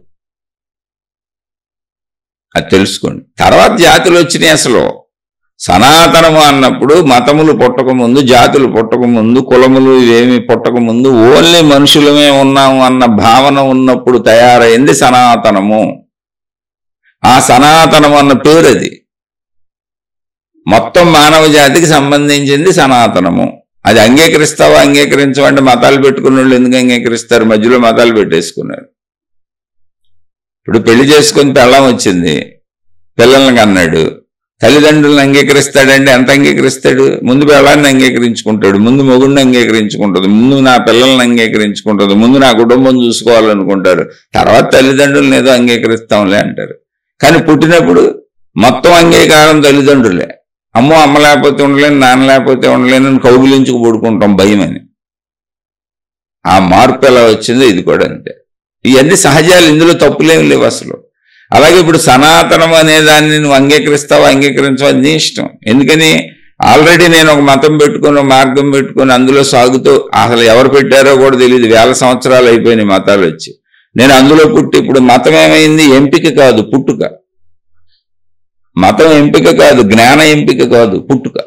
అది తెలుసుకోండి. తర్వాత జాతులు వచ్చినాయి. అసలు సనాతనము అన్నప్పుడు మతములు పుట్టకముందు, జాతులు పుట్టకముందు, కులములు ఇవేమి పుట్టకముందు ఓన్లీ మనుషులమే ఉన్నాము అన్న భావన ఉన్నప్పుడు తయారైంది సనాతనము. ఆ సనాతనం అన్న పేరు అది. మొత్తం మానవ జాతికి సంబంధించింది సనాతనము. అది అంగీకరిస్తావా, అంగీకరించవా అంటే మతాలు పెట్టుకున్న వాళ్ళు ఎందుకు అంగీకరిస్తారు? మధ్యలో మతాలు పెట్టేసుకున్నారు. ఇప్పుడు పెళ్లి చేసుకుని పెళ్ళం వచ్చింది, పిల్లల్ని కన్నాడు, తల్లిదండ్రులను అంగీకరిస్తాడంటే ఎంత అంగీకరిస్తాడు? ముందు పెళ్ళాన్ని అంగీకరించుకుంటాడు, ముందు మొగుడిని అంగీకరించుకుంటుంది, ముందు నా పిల్లల్ని అంగీకరించుకుంటుంది, ముందు నా కుటుంబం చూసుకోవాలనుకుంటారు, తర్వాత తల్లిదండ్రులను ఏదో అంగీకరిస్తాంలే అంటారు. కానీ పుట్టినప్పుడు మొత్తం అంగీకారం తల్లిదండ్రులే. అమ్మో అమ్మ లేకపోతే ఉండలేను, నాన్న లేకపోతే ఉండలేనని కౌగిలించుకు పడుకుంటాం భయమని. ఆ మార్పు ఎలా వచ్చిందో ఇది కూడా అంతే. ఇవన్నీ సహజాలు, ఇందులో తప్పులేమి లేవు అసలు. అలాగే ఇప్పుడు సనాతనం అనే దాన్ని నువ్వు అంగీకరిస్తావా, అంగీకరించవా నీ ఇష్టం. ఎందుకని ఆల్రెడీ నేను ఒక మతం పెట్టుకుని, ఒక మార్గం పెట్టుకుని అందులో సాగుతూ, అసలు ఎవరు పెట్టారో కూడా తెలియదు, వేల సంవత్సరాలు అయిపోయినాయి మతాలు వచ్చి. నేను అందులో పుట్టి, ఇప్పుడు మతం ఏమైంది? ఎంపిక కాదు, పుట్టుక. మతం ఎంపిక కాదు, జ్ఞాన ఎంపిక కాదు, పుట్టుక.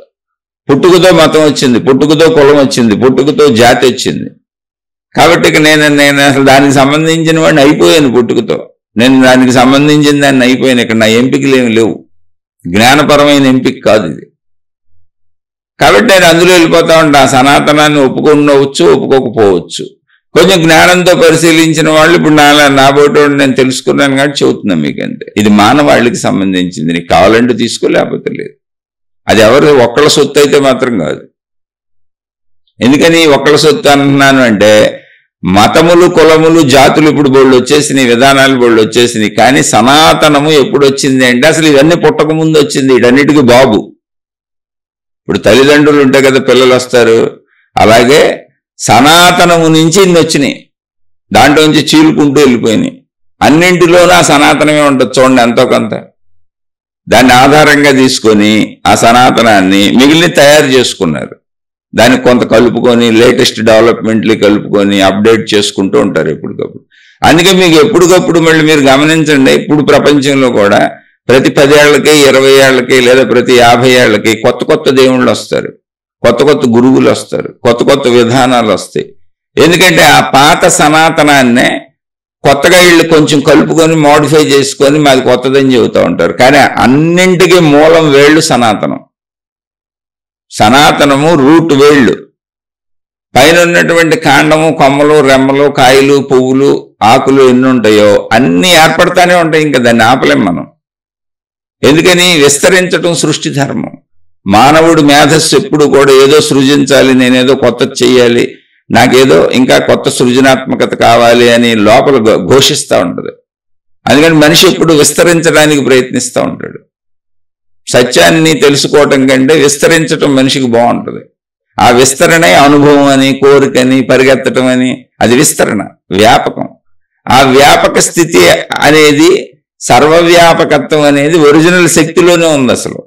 పుట్టుకతో మతం వచ్చింది, పుట్టుకతో కులం వచ్చింది, పుట్టుకతో జాతి వచ్చింది. కాబట్టి ఇక నేను అసలు దానికి సంబంధించిన వాడిని అయిపోయాను. పుట్టుకతో నేను దానికి సంబంధించిన దాన్ని అయిపోయాను. ఇక్కడ నా ఎంపికలు ఏమి లేవు, జ్ఞానపరమైన ఎంపిక కాదు ఇది. కాబట్టి నేను అందులో వెళ్ళిపోతా ఉంటా. సనాతనాన్ని ఒప్పుకోవచ్చు, ఒప్పుకోకపోవచ్చు. కొంచెం జ్ఞానంతో పరిశీలించిన వాళ్ళు ఇప్పుడు నా బోటో నేను తెలుసుకున్నాను కాబట్టి చెబుతున్నాను మీకు అంతే. ఇది మానవాళికి సంబంధించింది, నీకు కావాలంటే తీసుకో, లేకపోతే లేదు. అది ఎవరు ఒక్కళ్ళ సొత్తు అయితే మాత్రం కాదు. ఎందుకని ఒక్కళ్ళ సొత్తు అంటున్నాను అంటే, మతములు, కులములు, జాతులు ఇప్పుడు బోళ్ళు వచ్చేసినాయి, విధానాలు బోళ్ళు వచ్చేసినాయి. కానీ సనాతనము ఎప్పుడు వచ్చింది అంటే అసలు ఇవన్నీ పుట్టక ముందు వచ్చింది. వీటన్నిటికీ బాబు. ఇప్పుడు తల్లిదండ్రులు ఉంటే కదా పిల్లలు వస్తారు. అలాగే సనాతనము నుంచి ఇన్ని వచ్చినాయి, దాంట్లో నుంచి చీలుకుంటూ వెళ్ళిపోయినాయి. అన్నింటిలోనూ ఆ సనాతనమే ఉంటుంది చూడండి, ఎంతో కొంత. దాన్ని ఆధారంగా తీసుకొని ఆ సనాతనాన్ని మిగిలిన తయారు చేసుకున్నారు. దానికి కొంత కలుపుకొని, లేటెస్ట్ డెవలప్మెంట్లు కలుపుకొని అప్డేట్ చేసుకుంటూ ఉంటారు ఎప్పటికప్పుడు. అందుకే మీకు ఎప్పటికప్పుడు మళ్ళీ మీరు గమనించండి, ఇప్పుడు ప్రపంచంలో కూడా ప్రతి 10 ఏళ్లకి, 20 ఏళ్లకి, లేదా ప్రతి 50 ఏళ్లకి కొత్త కొత్త దేవుళ్ళు వస్తారు, కొత్త కొత్త గురువులు వస్తారు, కొత్త కొత్త విధానాలు వస్తాయి. ఎందుకంటే ఆ పాత సనాతనాన్నే కొత్తగా వీళ్ళు కొంచెం కలుపుకొని మోడిఫై చేసుకొని మాది కొత్తదని చెబుతూ ఉంటారు. కానీ అన్నింటికీ మూలం వేళ్ళు సనాతనం. సనాతనము రూట్ వేళ్ళు. పైన ఉన్నటువంటి కాండము, కొమ్మలు, రెమ్మలు, కాయలు, పువ్వులు, ఆకులు ఎన్ని ఉంటాయో అన్నీ ఏర్పడతానే ఉంటాయి. ఇంకా దాన్ని ఆపలేం మనం. ఎందుకని? విస్తరించటం సృష్టి ధర్మం. మానవుడు మేధస్సు ఎప్పుడు కూడా ఏదో సృజించాలి, నేనేదో కొత్త చెయ్యాలి, నాకేదో ఇంకా కొత్త సృజనాత్మకత కావాలి అని లోపల ఘోషిస్తూ ఉంటుంది. అందుకని మనిషి ఎప్పుడు విస్తరించడానికి ప్రయత్నిస్తూ ఉంటాడు. సత్యాన్ని తెలుసుకోవటం కంటే విస్తరించటం మనిషికి బాగుంటుంది. ఆ విస్తరణే అనుభవం అని, కోరికని, పరిగెత్తటం అని, అది విస్తరణ, వ్యాపకం. ఆ వ్యాపక స్థితి అనేది, సర్వవ్యాపకత్వం అనేది ఒరిజినల్ శక్తిలోనే ఉంది అసలు.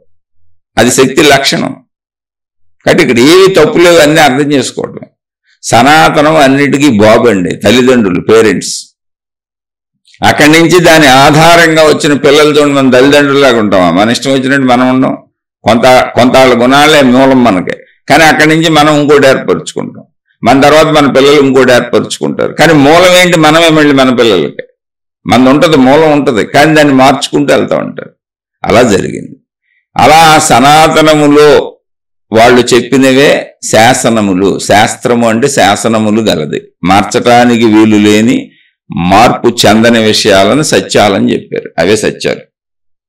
అది శక్తి లక్షణం. కాబట్టి ఇక్కడ ఏవి తప్పులేవు అన్నీ అర్థం చేసుకోవటం. సనాతనం అన్నిటికీ బాబండి, తల్లిదండ్రులు, పేరెంట్స్. అక్కడి నుంచి దాని ఆధారంగా వచ్చిన పిల్లలతో మనం తల్లిదండ్రులాగా ఉంటామా? మన ఇష్టం వచ్చినట్టు మనం ఉండం. కొంత వాళ్ళ గుణాలే మూలం మనకి. కానీ అక్కడి నుంచి మనం ఇంకోటి ఏర్పరచుకుంటాం, మన తర్వాత మన పిల్లలు ఇంకోటి ఏర్పరచుకుంటారు. కానీ మూలం ఏంటి? మనమే మళ్ళీ మన పిల్లలకి. మనది ఉంటుంది, మూలం ఉంటుంది, కానీ దాన్ని మార్చుకుంటూ వెళ్తూ ఉంటారు. అలా జరిగింది. అలా సనాతనములో వాళ్ళు చెప్పినవే శాసనములు. శాస్త్రము అంటే శాసనములు గలది, మార్చటానికి వీలు లేని, మార్పు చెందని విషయాలను సత్యాలని చెప్పారు. అవే సత్యాలు.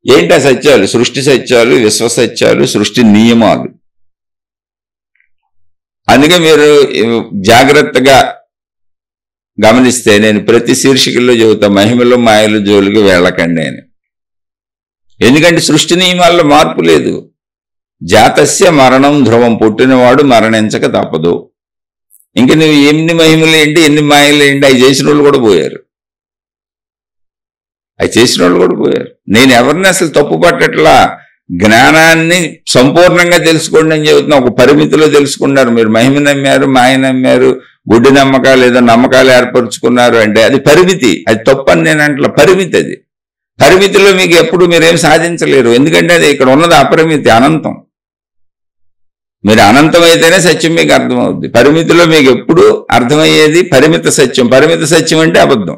ఏంటి ఆ సత్యాలు? సృష్టి సత్యాలు, విశ్వ సత్యాలు, సృష్టి నియమాలు. అందుకే మీరు జాగ్రత్తగా గమనిస్తే నేను ప్రతి శీర్షికల్లో చెబుతా, మహిమలు మాయలు జోలికి వెళ్ళకండి అని. ఎందుకంటే సృష్టి నియమాల్లో మార్పు లేదు. జాతస్య మరణం ధ్రువం, పుట్టినవాడు మరణించక తప్పదు. ఇంక నువ్వు ఎన్ని మహిమలు ఏంటి, ఎన్ని మాయలు ఏంటి, అవి చేసిన వాళ్ళు కూడా పోయారు. నేను ఎవరిని అసలు తప్పు పట్టట్లా. జ్ఞానాన్ని సంపూర్ణంగా తెలుసుకోండి అని చెబుతున్నా. ఒక పరిమితిలో తెలుసుకున్నారు. మీరు మహిమ నమ్మారు, మాయ నమ్మారు, గుడ్డి నమ్మకాలు, ఏదో నమ్మకాలు ఏర్పరచుకున్నారు అంటే అది పరిమితి. అది తప్పు అని నేను అంటలా, పరిమితి. అది పరిమితిలో మీకు ఎప్పుడు మీరేం సాధించలేరు. ఎందుకంటే అది ఇక్కడ ఉన్నది అపరిమితి, అనంతం. మీరు అనంతమైతేనే సత్యం మీకు అర్థమవుద్ది. పరిమితిలో మీకు ఎప్పుడు అర్థమయ్యేది పరిమిత సత్యం. పరిమిత సత్యం అంటే అబద్ధం.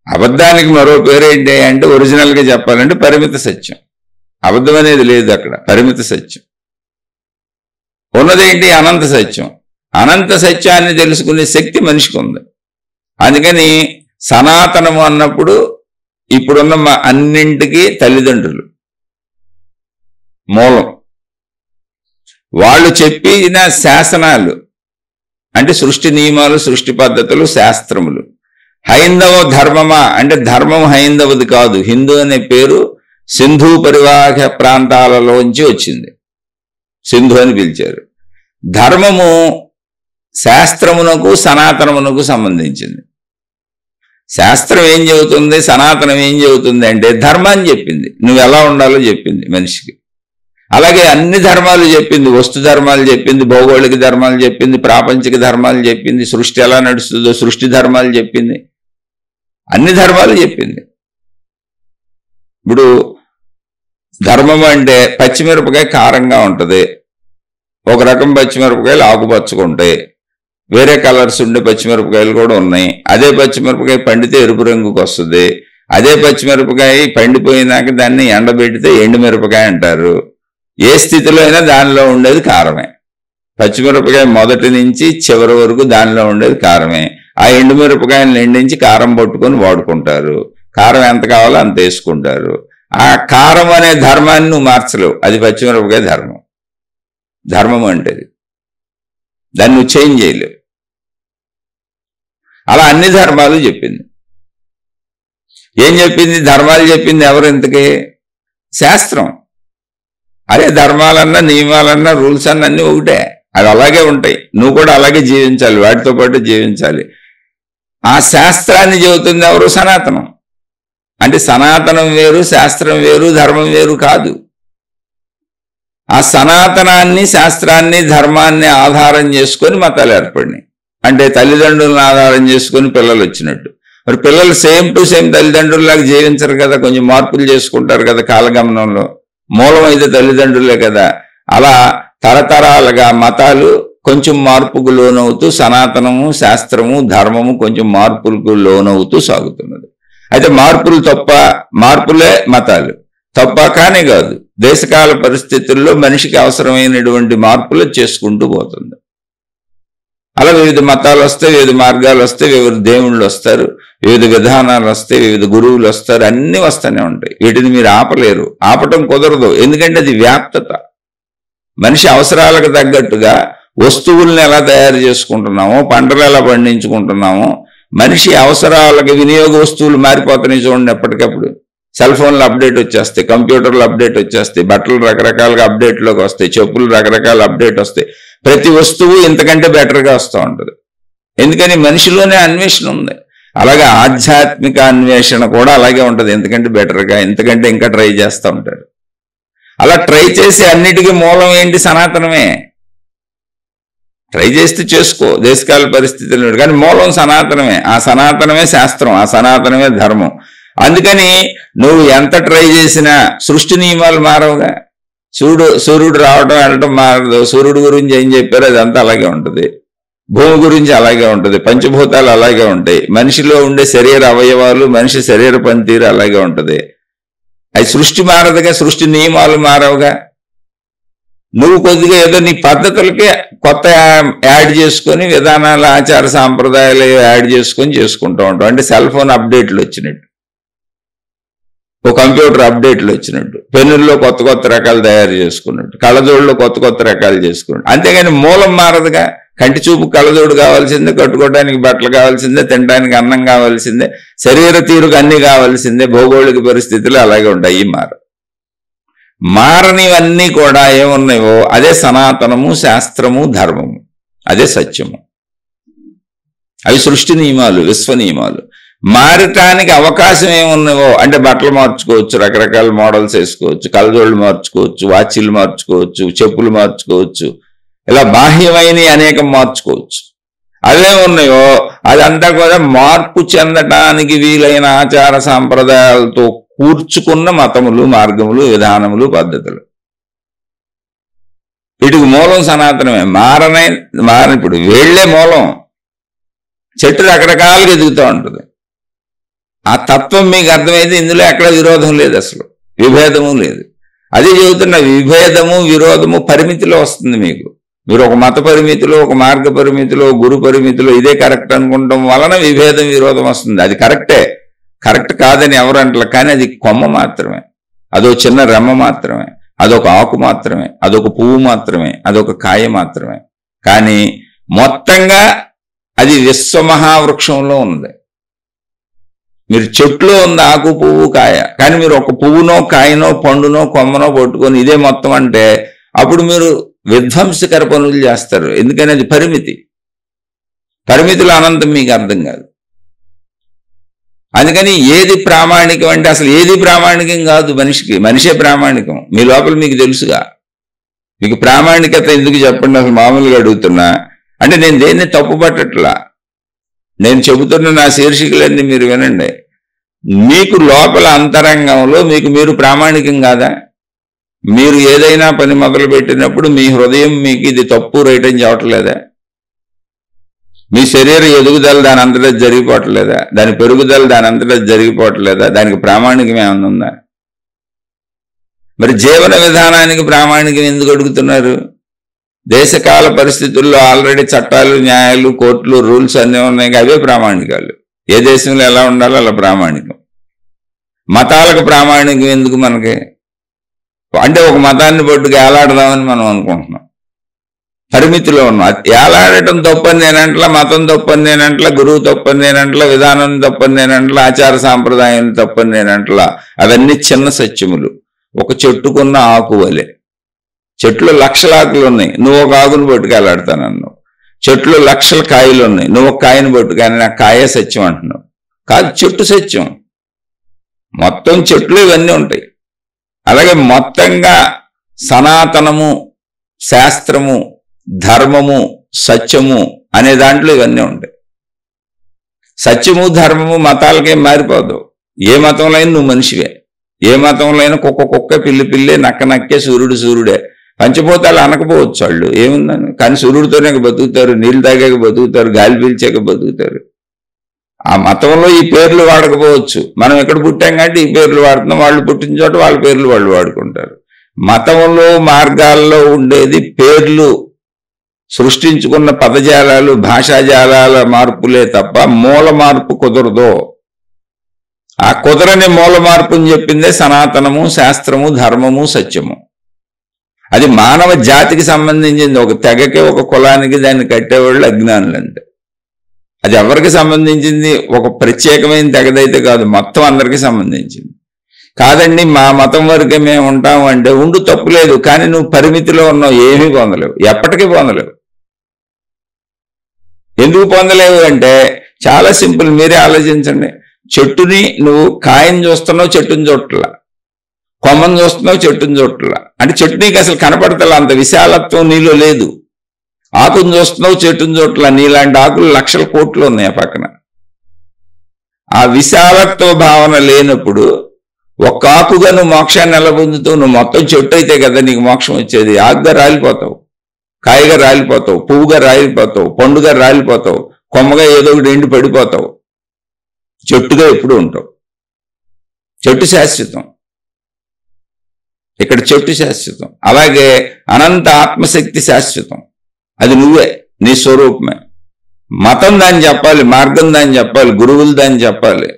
అబద్ధానికి మరో పేరేంటి అంటే ఒరిజినల్గా చెప్పాలంటే పరిమిత సత్యం. అబద్ధం అనేది లేదు అక్కడ, పరిమిత సత్యం. ఉన్నదేంటి? అనంత సత్యం. అనంత సత్యాన్ని తెలుసుకునే శక్తి మనిషికి ఉంది. అందుకని సనాతనము అన్నప్పుడు ఇప్పుడున్న అన్నింటికీ తల్లిదండ్రులు మూలం. వాళ్ళు చెప్పిన శాసనాలు అంటే సృష్టి నియమాలు, సృష్టి పద్ధతులు, శాస్త్రములు. హైందవ ధర్మమా అంటే ధర్మం హైందవది కాదు. హిందూ అనే పేరు సింధు పరివాహక ప్రాంతాలలోంచి వచ్చింది, సింధు అని పిలిచారు. ధర్మము శాస్త్రమునకు సనాతనమునకు సంబంధించింది. శాస్త్రం ఏం చెబుతుంది, సనాతనం ఏం చెబుతుంది అంటే ధర్మాన్ని చెప్పింది, నువ్వు ఎలా ఉండాలో చెప్పింది మనిషికి. అలాగే అన్ని ధర్మాలు చెప్పింది. వస్తు ధర్మాలు చెప్పింది, భౌగోళిక ధర్మాలు చెప్పింది, ప్రాపంచిక ధర్మాలు చెప్పింది, సృష్టి ఎలా నడుస్తుందో సృష్టి ధర్మాలు చెప్పింది, అన్ని ధర్మాలు చెప్పింది. ఇప్పుడు ధర్మం అంటే పచ్చిమిరపకాయ కారంగా ఉంటుంది, ఒక రకం పచ్చిమిరపకాయలు ఆకుపచ్చగా ఉంటాయి, వేరే కలర్స్ ఉండే పచ్చిమిరపకాయలు కూడా ఉన్నాయి. అదే పచ్చిమిరపకాయ పండితే ఎరుపు రంగుకి వస్తుంది. అదే పచ్చిమిరపకాయ పండిపోయినాక దాన్ని ఎండబెడితే ఎండుమిరపకాయ అంటారు. ఏ స్థితిలో అయినా దానిలో ఉండేది కారమే. పచ్చిమిరపకాయ మొదటి నుంచి చివరి వరకు దానిలో ఉండేది కారమే. ఆ ఎండుమిరపకాయలను ఎండించి కారం పట్టుకొని వాడుకుంటారు. కారం ఎంత కావాలో అంత వేసుకుంటారు. ఆ కారం అనే ధర్మాన్ని నువ్వు మార్చలేవు. అది పచ్చిమిరపకాయ ధర్మం. ధర్మం అంటే దాన్ని నువ్వు చేంజ్ చేయలేవు. అలా అన్ని ధర్మాలు చెప్పింది. ఏం చెప్పింది? ధర్మాలు చెప్పింది ఎవరు ఇంతకీ? శాస్త్రం. అరే ధర్మాలన్నా నియమాలన్నా రూల్స్ అన్న అన్నీ ఒకటే, అవి అలాగే ఉంటాయి. నువ్వు కూడా అలాగే జీవించాలి, వాటితో పాటు జీవించాలి. ఆ శాస్త్రాన్ని చెబుతుంది ఎవరు? సనాతనం. అంటే సనాతనం వేరు, శాస్త్రం వేరు, ధర్మం వేరు కాదు. ఆ సనాతనాన్ని, శాస్త్రాన్ని, ధర్మాన్ని ఆధారం చేసుకొని మతాలు ఏర్పడినాయి. అంటే తల్లిదండ్రులను ఆధారం చేసుకొని పిల్లలు వచ్చినట్టు. మరి పిల్లలు సేమ్ టు సేమ్ తల్లిదండ్రుల్లాగా జీవించరు కదా, కొంచెం మార్పులు చేసుకుంటారు కదా కాలగమనంలో. మూలం అయితే తల్లిదండ్రులే కదా. అలా తరతరాలుగా మతాలు కొంచెం మార్పుకు లోనవుతూ, సనాతనము, శాస్త్రము, ధర్మము కొంచెం మార్పులకు లోనవుతూ సాగుతున్నది. అయితే మార్పులు తప్ప, మార్పులే మతాలు తప్ప కానీ కాదు. దేశకాల పరిస్థితుల్లో మనిషికి అవసరమైనటువంటి మార్పులు చేసుకుంటూ పోతుంది. అలా వివిధ మతాలు వస్తాయి, వివిధ మార్గాలు వస్తాయి, వివిధ దేవుళ్ళు వస్తారు, వివిధ విధానాలు వస్తాయి, వివిధ గురువులు వస్తారు, అన్నీ వస్తూనే ఉంటాయి. వీటిని మీరు ఆపలేరు, ఆపటం కుదరదు. ఎందుకంటే అది వ్యాప్తత. మనిషి అవసరాలకు తగ్గట్టుగా వస్తువుల్ని ఎలా తయారు చేసుకుంటున్నామో, పంటలు ఎలా పండించుకుంటున్నామో, మనిషి అవసరాలకు వినియోగ వస్తువులు మారిపోతున్నాయి చూడండి. ఎప్పటికప్పుడు సెల్ ఫోన్లు అప్డేట్ వచ్చేస్తాయి, కంప్యూటర్లు అప్డేట్ వచ్చేస్తాయి, బట్టలు రకరకాలుగా అప్డేట్లోకి వస్తాయి, చెప్పులు రకరకాల అప్డేట్ వస్తాయి. ప్రతి వస్తువు ఇంతకంటే బెటర్గా వస్తూ ఉంటుంది. ఎందుకని మనిషిలోనే అన్వేషణ ఉంది. అలాగే ఆధ్యాత్మిక అన్వేషణ కూడా అలాగే ఉంటుంది. ఎందుకంటే బెటర్గా, ఎందుకంటే ఇంకా ట్రై చేస్తూ ఉంటాడు. అలా ట్రై చేసి అన్నిటికీ మూలం ఏంటి? సనాతనమే. ట్రై చేస్తే చేసుకో, దేశకాల పరిస్థితులు, కానీ మూలం సనాతనమే. ఆ సనాతనమే శాస్త్రం, ఆ సనాతనమే ధర్మం. అందుకని నువ్వు ఎంత ట్రై చేసినా సృష్టి నియమాలు మారవుగా. సూర్యుడు రావడం వెళ్ళడం మారదు. సూర్యుడు గురించి ఏం చెప్పారో అదంతా అలాగే ఉంటుంది. భూమి గురించి అలాగే ఉంటుంది. పంచభూతాలు అలాగే ఉంటాయి. మనిషిలో ఉండే శరీర అవయవాలు, మనిషి శరీర పనితీరు అలాగే ఉంటుంది. అది సృష్టి మారదుగా, సృష్టి నియమాలు మారవుగా. నువ్వు కొద్దిగా ఏదో నీ పద్ధతులకే కొత్త యాడ్ చేసుకొని, విధానాలు, ఆచార సాంప్రదాయాలు యాడ్ చేసుకొని చేసుకుంటూ ఉంటావు. అంటే సెల్ ఫోన్ అప్డేట్లు వచ్చినట్టు, ఓ కంప్యూటర్ అప్డేట్లు వచ్చినట్టు, పెన్నుల్లో కొత్త కొత్త రకాలు తయారు చేసుకున్నట్టు, కళ్ళజోడులో కొత్త కొత్త రకాలు చేసుకున్నట్టు. అంతేగాని మూలం మారదుగా. కంటి చూపు కళ్ళజోడు కావాల్సిందే, కట్టుకోవడానికి బట్టలు కావాల్సిందే, తినడానికి అన్నం కావాల్సిందే, శరీర తీరుకు అన్ని కావాల్సిందే. భౌగోళిక పరిస్థితులు అలాగే ఉంటాయి. మారనివన్నీ కూడా ఏమున్నాయో అదే సనాతనము, శాస్త్రము, ధర్మము, అదే సత్యము. అవి సృష్టి నియమాలు, విశ్వ నియమాలు. మారటానికి అవకాశం ఏమున్నాయో అంటే బట్టలు మార్చుకోవచ్చు, రకరకాల మోడల్స్ వేసుకోవచ్చు, కళ్ళజోళ్ళు మార్చుకోవచ్చు, వాచీలు మార్చుకోవచ్చు, చెప్పులు మార్చుకోవచ్చు, ఇలా బాహ్యమైన అనేకం మార్చుకోవచ్చు. అవే ఉన్నాయో అదంతా కూడా మార్పు చెందటానికి వీలైన ఆచార సాంప్రదాయాలతో కూర్చుకున్న మతములు, మార్గములు, విధానములు, పద్ధతులు. వీటికి మూలం సనాతనమే. ఇప్పుడు వేళ్లే మూలం. చెట్టు రకరకాలుగా ఎదుగుతూ ఉంటుంది. ఆ తత్వం మీకు అర్థమైతే ఇందులో ఎక్కడ విరోధం లేదు, అసలు విభేదము లేదు. అదే చెబుతున్న విభేదము, విరోధము పరిమితిలో వస్తుంది మీకు. మీరు ఒక మత పరిమితిలో, ఒక మార్గ పరిమితిలో, గురు పరిమితిలో ఇదే కరెక్ట్ అనుకుంటాం వలన విభేదం, విరోధం వస్తుంది. అది కరెక్టే, కరెక్ట్ కాదని ఎవరు అంటారు. కానీ అది కొమ్మ మాత్రమే, అదొక చిన్న రెమ్మ మాత్రమే, అదొక ఆకు మాత్రమే, అదొక పువ్వు మాత్రమే, అదొక కాయ మాత్రమే. కానీ మొత్తంగా అది విశ్వమహావృక్షంలో ఉంది. మీరు చెట్లో ఉంది ఆకు, పువ్వు, కాయ. కానీ మీరు ఒక పువ్వునో, కాయనో, పండునో, కొమ్మనో పట్టుకొని ఇదే మొత్తం అంటే అప్పుడు మీరు విధ్వంసకర పనులు చేస్తారు. ఎందుకని అది పరిమితి. పరిమితులు అనంతం మీకు అర్థం కాదు. అందుకని ఏది ప్రామాణికం అంటే అసలు ఏది ప్రామాణికం కాదు మనిషికి. మనిషే ప్రామాణికం. మీ లోపల మీకు తెలుసుగా. మీకు ప్రామాణికత ఎందుకు చెప్పండి అసలు మామూలుగా అడుగుతున్నా. అంటే నేను దేన్ని తప్పు పట్టట్లా. నేను చెబుతున్న నా శీర్షికలన్నీ మీరు వినండి. మీకు లోపల అంతరంగంలో మీకు మీరు ప్రామాణికం కాదా? మీరు ఏదైనా పని మొదలు పెట్టినప్పుడు మీ హృదయం మీకు ఇది తప్పు రైట్ అని చెప్పట్లేదా? మీ శరీర ఎదుగుదల దాని అంతటా జరిగిపోవట్లేదా? దాని పెరుగుదల దాని అంతటా జరిగిపోవట్లేదా? దానికి ప్రామాణికం ఏమన్నా ఉందా? మరి జీవన విధానానికి ప్రామాణికం ఎందుకు అడుగుతున్నారు? దేశకాల పరిస్థితుల్లో ఆల్రెడీ చట్టాలు, న్యాయాలు, కోర్టులు, రూల్స్ అన్నీ ఉన్నాయి. అవే ప్రామాణికాలు. ఏ దేశంలో ఎలా ఉండాలో అలా ప్రామాణికం. మతాలకు ప్రామాణికం ఎందుకు మనకి? అంటే ఒక మతాన్ని పట్టుకు ఏలాడదామని మనం అనుకుంటున్నాం. పరిమితిలో ఉన్నాం. ఏలాడటం తప్పని నేనంట్లా, మతం తప్పని నేనంట్లా, గురువు తప్పని నేనంట్లా, విధానం తప్పని నేనంట్లా, ఆచార సాంప్రదాయం తప్పని నేనంట్లా. అవన్నీ చిన్న సత్యములు. ఒక చెట్టుకున్న ఆకు వలె. చెట్లు లక్షల ఆకులు ఉన్నాయి, నువ్వు ఒక ఆకును పట్టుకెళ్ళాడుతానన్నావు. చెట్లు లక్షల కాయలు ఉన్నాయి, నువ్వు ఒక కాయను పట్టుకొని నా కాయే సత్యం అంటున్నావు. కాదు, చెట్టు సత్యం. మొత్తం చెట్లు ఇవన్నీ ఉంటాయి. అలాగే మొత్తంగా సనాతనము, శాస్త్రము, ధర్మము, సత్యము అనే దాంట్లో ఇవన్నీ ఉంటాయి. సత్యము, ధర్మము మతాలకేం మారిపోదు. ఏ మతంలో అయినా నువ్వు మనిషివే. ఏ మతంలో అయినా కుక్క పిల్లి పిల్లే, నక్క నక్కే, సూర్యుడు సూర్యుడే. పంచభూతాలు అనకపోవచ్చు వాళ్ళు, ఏముందని. కానీ సూర్యుడితోనే బతుకుతారు, నీళ్ళు తాగాక బతుకుతారు, గాలి పీల్చాక బతుకుతారు. ఆ మతంలో ఈ పేర్లు వాడకపోవచ్చు. మనం ఎక్కడ పుట్టాం కాబట్టి ఈ పేర్లు వాడుతున్నాం. వాళ్ళు పుట్టిన చోట వాళ్ళ పేర్లు వాళ్ళు వాడుకుంటారు. మతంలో, మార్గాల్లో ఉండేది పేర్లు, సృష్టించుకున్న పదజాలాలు, భాషాజాలాల మార్పులే తప్ప మూల మార్పు కుదరదు. ఆ కుదరని మూల మార్పు అని చెప్పిందే సనాతనము, శాస్త్రము, ధర్మము, సత్యము. అది మానవ జాతికి సంబంధించింది. ఒక తెగకి, ఒక కులానికి దాన్ని కట్టేవాళ్ళు అజ్ఞానులు అంతే. అది ఎవరికి సంబంధించింది? ఒక ప్రత్యేకమైన తెగదైతే కాదు, మొత్తం అందరికీ సంబంధించింది. కాదండి మా మతం వరకే మేము ఉంటాము అంటే ఉండు, తప్పులేదు. కానీ నువ్వు పరిమితిలో ఉన్నావు, ఏమీ పొందలేవు, ఎప్పటికీ పొందలేవు. ఎందుకు పొందలేవు అంటే చాలా సింపుల్. మీరే ఆలోచించండి. చెట్టుని నువ్వు కాయని చూస్తున్నావు, చెట్టుని చూడట్లా. కొమ్మని చూస్తున్నావు, చెట్టుని చూడట్లా. అంటే చెట్టు నీకు అసలు కనపడతలా, అంత విశాలత్వం నీలో లేదు. ఆకుని చూస్తున్నావు, చెట్టుని చూడట్లా. నీలాంటి ఆకులు లక్షల కోట్లు ఉన్నాయి ఆ పక్కన. ఆ విశాలత్వ భావన లేనప్పుడు ఒక్క ఆకుగా నువ్వు మోక్షాన్ని ఎలా పొందుతావు? నువ్వు మొత్తం చెట్టు అయితే కదా నీకు మోక్షం వచ్చేది. ఆకుగా రాలిపోతావు, కాయగా రాలిపోతావు, పువ్వుగా రాలిపోతావు, పండుగా రాలిపోతావు, కొమ్మగా ఏదో ఒకటి ఎండి పడిపోతావు. చెట్టుగా ఎప్పుడు ఉంటావు. చెట్టు శాశ్వతం. ఇక్కడ చెట్టు శాశ్వతం. అలాగే అనంత ఆత్మశక్తి శాశ్వతం. అది నువ్వే, నీ స్వరూపమే. మతం దాన్ని చెప్పాలి, మార్గం దాన్ని చెప్పాలి, గురువులు దాన్ని చెప్పాలి.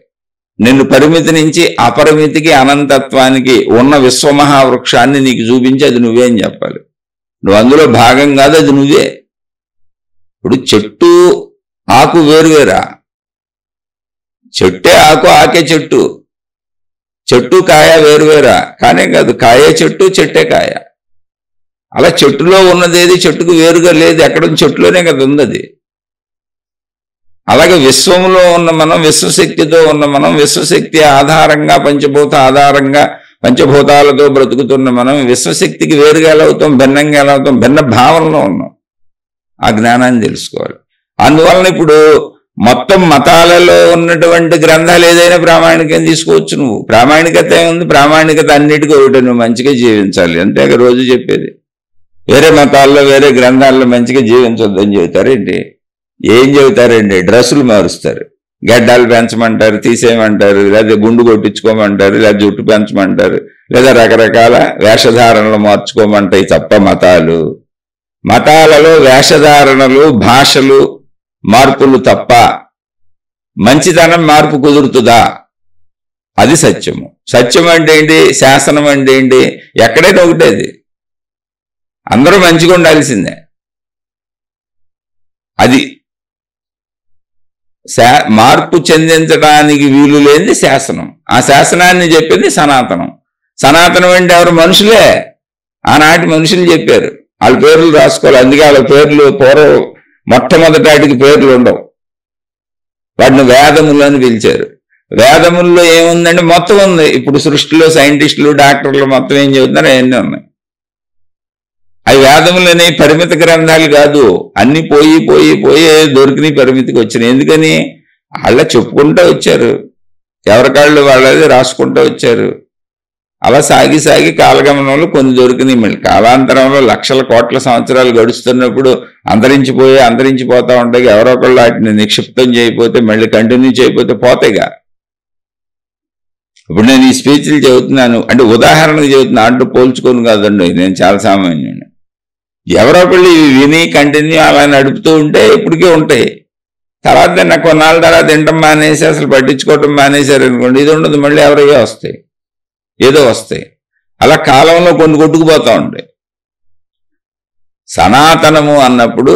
నిన్ను పరిమితి నుంచి అపరిమితికి అనంతత్వానికి ఉన్న విశ్వమహావృక్షాన్ని నీకు చూపించి అది నువ్వే అని చెప్పాలి. నువ్వు అందులో భాగం కాదు, అది నువ్వే. ఇప్పుడు చెట్టు ఆకు వేరువేరా? చెట్టే ఆకు, ఆకే చెట్టు. చెట్టు కాయ వేరువేరా? కానే కాదు, కాయే చెట్టు, చెట్టే కాయ. అలా చెట్టులో ఉన్నదేది చెట్టుకు వేరుగా లేదు. ఎక్కడ చెట్టులోనే కదా ఉన్నది. అలాగే విశ్వంలో ఉన్న మనం, విశ్వశక్తితో ఉన్న మనం, విశ్వశక్తి ఆధారంగా పంచభూత ఆధారంగా పంచభూతాలతో బ్రతుకుతున్న మనం విశ్వశక్తికి వేరుగా ఎలా అవుతాం, భిన్నంగా ఎలా అవుతాం? భిన్న భావనలో ఉన్నాం. ఆ జ్ఞానాన్ని తెలుసుకోవాలి. అందువలన ఇప్పుడు మొత్తం మతాలలో ఉన్నటువంటి గ్రంథాలు ఏదైనా ప్రామాణికం తీసుకోవచ్చు. నువ్వు ప్రామాణికత ఏముంది? ప్రామాణికత అన్నిటికీ ఒకటి, నువ్వు మంచిగా జీవించాలి అంతే రోజు చెప్పేది. వేరే మతాల్లో వేరే గ్రంథాల్లో మంచిగా జీవించొద్దని చెబుతారేంటి? ఏం చెబుతారండి? డ్రెస్సులు మారుస్తారు, గడ్డాలు పెంచమంటారు, తీసేయమంటారు, లేదా గుండు కొట్టించుకోమంటారు, లేదా జుట్టు పెంచమంటారు, లేదా రకరకాల వేషధారణలు మార్చుకోమంటాయి తప్ప మతాలు. మతాలలో వేషధారణలు, భాషలు మార్పులు తప్ప మంచితనం మార్పు కుదురుతుందా? అది సత్యము. సత్యం అంటే ఏంటి? శాసనం అంటే ఏంటి? ఎక్కడైనా ఒకటేది. అందరూ మంచిగా ఉండాల్సిందే. అది మార్పు చెందించడానికి వీలు లేనిది శాసనం. ఆ శాసనాన్ని చెప్పింది సనాతనం. సనాతనం అంటే ఎవరు? మనుషులే. ఆనాటి మనుషులు చెప్పారు. వాళ్ళ పేర్లు రాసుకోవాలి. అందుకే వాళ్ళ పేర్లు పూర్వం మొట్టమొదటాటికి పేర్లు ఉండవు. వాటిని వేదములు అని పిలిచారు. వేదముల్లో ఏముందంటే మొత్తం ఉంది. ఇప్పుడు సృష్టిలో సైంటిస్టులు, డాక్టర్లు మొత్తం ఏం చెబుతున్నారు అవన్నీ ఉన్నాయి. అవి వేదములని పరిమిత గ్రంథాలు కాదు. అన్ని పోయి పోయి పోయి దొరికిన పరిమితికి వచ్చినాయి. ఎందుకని? వాళ్ళ చెప్పుకుంటూ వచ్చారు, ఎవరికాళ్ళు వాళ్ళది రాసుకుంటూ వచ్చారు. అలా సాగి సాగి కాలగమనంలో కొన్ని దొరికినాయి. మళ్ళీ కాలాంతరంలో లక్షల కోట్ల సంవత్సరాలు గడుస్తున్నప్పుడు అంతరించిపోతా ఉంటాయి. ఎవరో ఒకళ్ళు వాటిని నిక్షిప్తం చేయకపోతే, మళ్ళీ కంటిన్యూ చేయకపోతే పోతాయిగా. ఇప్పుడు నేను ఈ స్పీచ్లు చెబుతున్నాను అంటే ఉదాహరణకు చెబుతున్నా, అంటూ పోల్చుకొని కాదండి. నేను చాలా సామాన్యుడిని. ఎవరో ఒకళ్ళు విని కంటిన్యూ అలా నడుపుతూ ఉంటే ఇప్పటికే ఉంటాయి. తర్వాత నాకు కొన్నాళ్ళ తర్వాత తినటం మానేసి అసలు పట్టించుకోవటం మానేశారు అనుకోండి, ఇది ఉండదు. మళ్ళీ ఎవరియో వస్తాయి, ఏదో వస్తాయి. అలా కాలంలో కొన్ని కొట్టుకుపోతూ ఉంటాయి. సనాతనము అన్నప్పుడు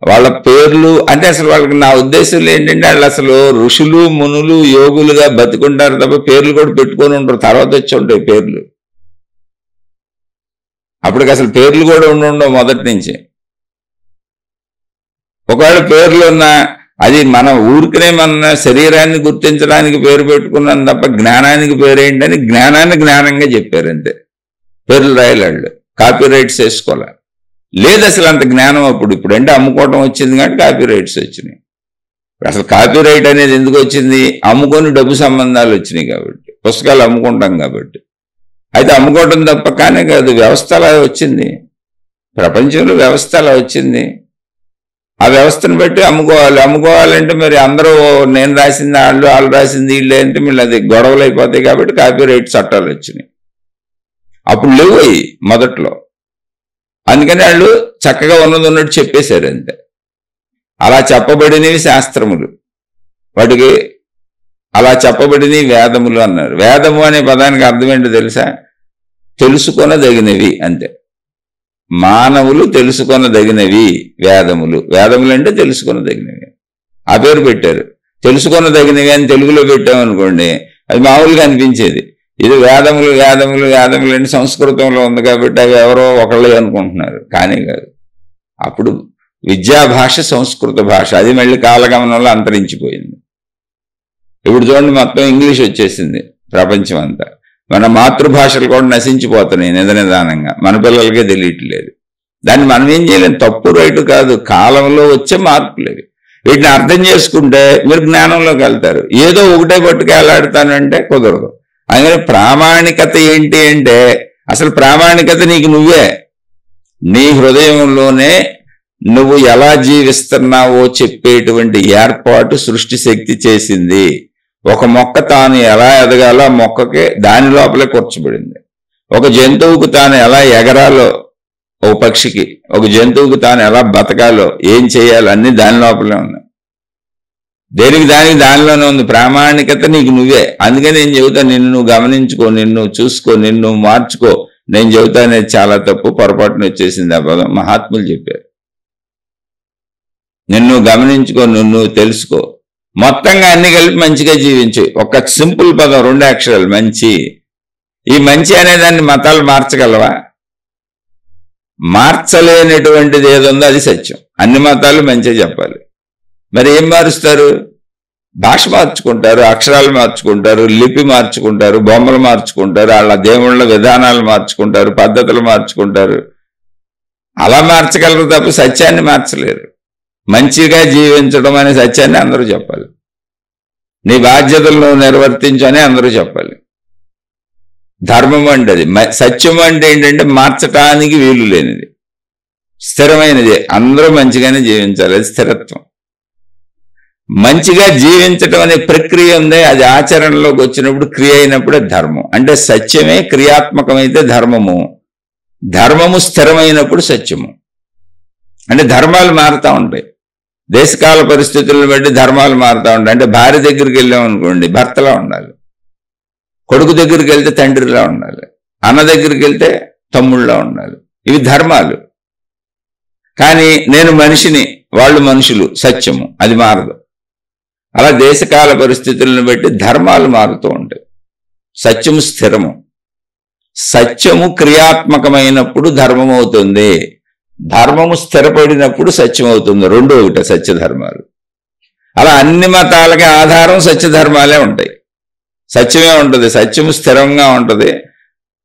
వాళ్ళ పేర్లు అంటే అసలు వాళ్ళకి నా ఉద్దేశంలో ఏంటంటే వాళ్ళు అసలు ఋషులు, మునులు, యోగులుగా బతికుంటారు తప్ప పేర్లు కూడా పెట్టుకొని ఉంటారు. తర్వాత వచ్చి ఉంటాయి పేర్లు. అప్పటికి అసలు పేర్లు కూడా ఉండవు మొదటి నుంచి. ఒకవేళ పేర్లు ఉన్నా అది మన ఊరికనే మన శరీరాన్ని గుర్తించడానికి పేరు పెట్టుకున్నాను తప్ప జ్ఞానానికి పేరేంటని జ్ఞానాన్ని జ్ఞానంగా చెప్పారు అంతే. పేర్లు రాయలాళ్ళు, కాపీ రైట్స్ వేసుకోవాలి. లేదు అసలు అంత జ్ఞానం అప్పుడు. ఇప్పుడు అంటే అమ్ముకోవటం వచ్చింది కాబట్టి కాపీ రైట్స్ వచ్చినాయి. అసలు కాపీ రైట్ అనేది ఎందుకు వచ్చింది? అమ్ముకొని డబ్బు సంబంధాలు వచ్చినాయి కాబట్టి, పుస్తకాలు అమ్ముకుంటాం కాబట్టి. అయితే అమ్ముకోవటం తప్ప కానీ కాదు, వ్యవస్థ అలా వచ్చింది. ప్రపంచంలో వ్యవస్థ అలా వచ్చింది. ఆ వ్యవస్థను బట్టి అమ్ముకోవాలంటే మరి అందరూ నేను రాసింది వాళ్ళు రాసింది వీళ్ళు అంటే మళ్ళీ అది గొడవలు అయిపోతాయి కాబట్టి కాపీ రైట్ చట్టాలు వచ్చినాయి. అప్పుడు లేవు అవి మొదట్లో. అందుకని వాళ్ళు చక్కగా ఉన్నట్టు చెప్పేశారు అంతే. అలా చెప్పబడినవి శాస్త్రములు, వాటికి అలా చెప్పబడినవి వేదములు అన్నారు. వేదము అనే పదానికి అర్థం ఏంటో తెలుసా? తెలుసుకొనదగినవి అంతే. మానవులు తెలుసుకొనదగినవి వేదములు. వేదములు అంటే తెలుసుకొనదగినవి. ఆ పేరు పెట్టారు. తెలుసుకొనదగినవి అని తెలుగులో పెట్టామనుకోండి, అది మామూలుగా అనిపించేది. ఇది వేదములు వేదములు వేదములు అంటే సంస్కృతంలో ఉంది కాబట్టి అవి ఎవరో ఒకళ్ళే అనుకుంటున్నారు. కానీ కాదు. అప్పుడు విద్యా భాష సంస్కృత భాష, అది మళ్ళీ కాలగమనంలో అంతరించిపోయింది. ఇప్పుడు చూడండి, మొత్తం ఇంగ్లీష్ వచ్చేసింది ప్రపంచం అంతా. మన మాతృభాషలు కూడా నశించిపోతున్నాయి నిదానంగా. మన పిల్లలకే తెలియట్లేదు. దాన్ని మనం ఏం చేయలేం. తప్పు రైటు కాదు, కాలంలో వచ్చే మార్పులేవి. వీటిని అర్థం చేసుకుంటే మీరు జ్ఞానంలోకి వెళ్తారు. ఏదో ఒకటే పట్టుకు వెళ్ళాడుతానంటే కుదరదు. అందుకని ప్రామాణికత ఏంటి అంటే అసలు ప్రామాణికత నీకు నువ్వే. నీ హృదయంలోనే నువ్వు ఎలా జీవిస్తున్నావో చెప్పేటువంటి ఏర్పాటు సృష్టి శక్తి చేసింది. ఒక మొక్క తాను ఎలా ఎదగాలో ఆ మొక్కకి దాని లోపలే కూర్చబడింది. ఒక జంతువుకు తాను ఎలా ఎగరాలో, ఒక పక్షికి ఒక జంతువుకు తాను ఎలా బతకాలో, ఏం చేయాలో అన్ని దాని లోపలే ఉన్నాయి. దేనికి దానిలోనే ఉంది. ప్రామాణికత నీకు నువ్వే. అందుకని నేను చెబుతా, నిన్ను నువ్వు గమనించుకో, నిన్ను చూసుకో, నిన్ను మార్చుకో. నేను చెబుతా అనేది చాలా తప్పు, పొరపాటున వచ్చేసింది ఆ పదం. మహాత్ములు చెప్పారు, నిన్ను గమనించుకో, నిన్ను తెలుసుకో, మొత్తంగా అన్ని కలిపి మంచిగా జీవించు. ఒక సింపుల్ పదం, 2 అక్షరాలు, మంచి. ఈ మంచి అనేదాన్ని మతాలు మార్చగలవా? మార్చలేనటువంటిది ఏదుందో అది సత్యం. అన్ని మతాలు మంచిగా చెప్పాలి. మరి ఏం మారుస్తారు? భాష మార్చుకుంటారు, అక్షరాలు మార్చుకుంటారు, లిపి మార్చుకుంటారు, బొమ్మలు మార్చుకుంటారు, వాళ్ళ దేవుళ్ళ విధానాలు మార్చుకుంటారు, పద్ధతులు మార్చుకుంటారు. అలా మార్చగలరు తప్ప సత్యాన్ని మార్చలేరు. మంచిగా జీవించడం అనే సత్యాన్ని అందరూ చెప్పాలి. నీ బాధ్యతలను నిర్వర్తించు అని అందరూ చెప్పాలి. ధర్మం అంటే అది. సత్యం అంటే ఏంటంటే మార్చటానికి వీలు లేనిది, స్థిరమైనది. అందరూ మంచిగానే జీవించాలి, అది స్థిరత్వం. మంచిగా జీవించటం అనే ప్రక్రియ ఉంది, అది ఆచరణలోకి వచ్చినప్పుడు, క్రియ అయినప్పుడే ధర్మం. అంటే సత్యమే క్రియాత్మకమైతే ధర్మము, ధర్మము స్థిరమైనప్పుడు సత్యము. అంటే ధర్మాలు మారుతూ ఉంటాయి, దేశకాల పరిస్థితులను బట్టి ధర్మాలు మారుతూ ఉంటాయి. అంటే భార్య దగ్గరికి వెళ్ళామనుకోండి, భర్తలా ఉండాలి. కొడుకు దగ్గరికి వెళ్తే తండ్రిలా ఉండాలి. అన్న దగ్గరికి వెళ్తే తమ్ముళ్ళలా ఉండాలి. ఇవి ధర్మాలు. కానీ నేను మనిషిని, వాళ్ళు మనుషులు, సత్యము అది మారదు. అలా దేశకాల పరిస్థితులను బట్టి ధర్మాలు మారుతూ ఉంటాయి. సత్యము స్థిరము. సత్యము క్రియాత్మకమైనప్పుడు ధర్మం అవుతుంది, ధర్మము స్థిరపడినప్పుడు సత్యం అవుతుంది. రెండు ఒకటే సత్య ధర్మాలు. అలా అన్ని మతాలకి ఆధారం సత్య ధర్మాలే ఉంటాయి. సత్యమే ఉంటుంది, సత్యము స్థిరంగా ఉంటుంది,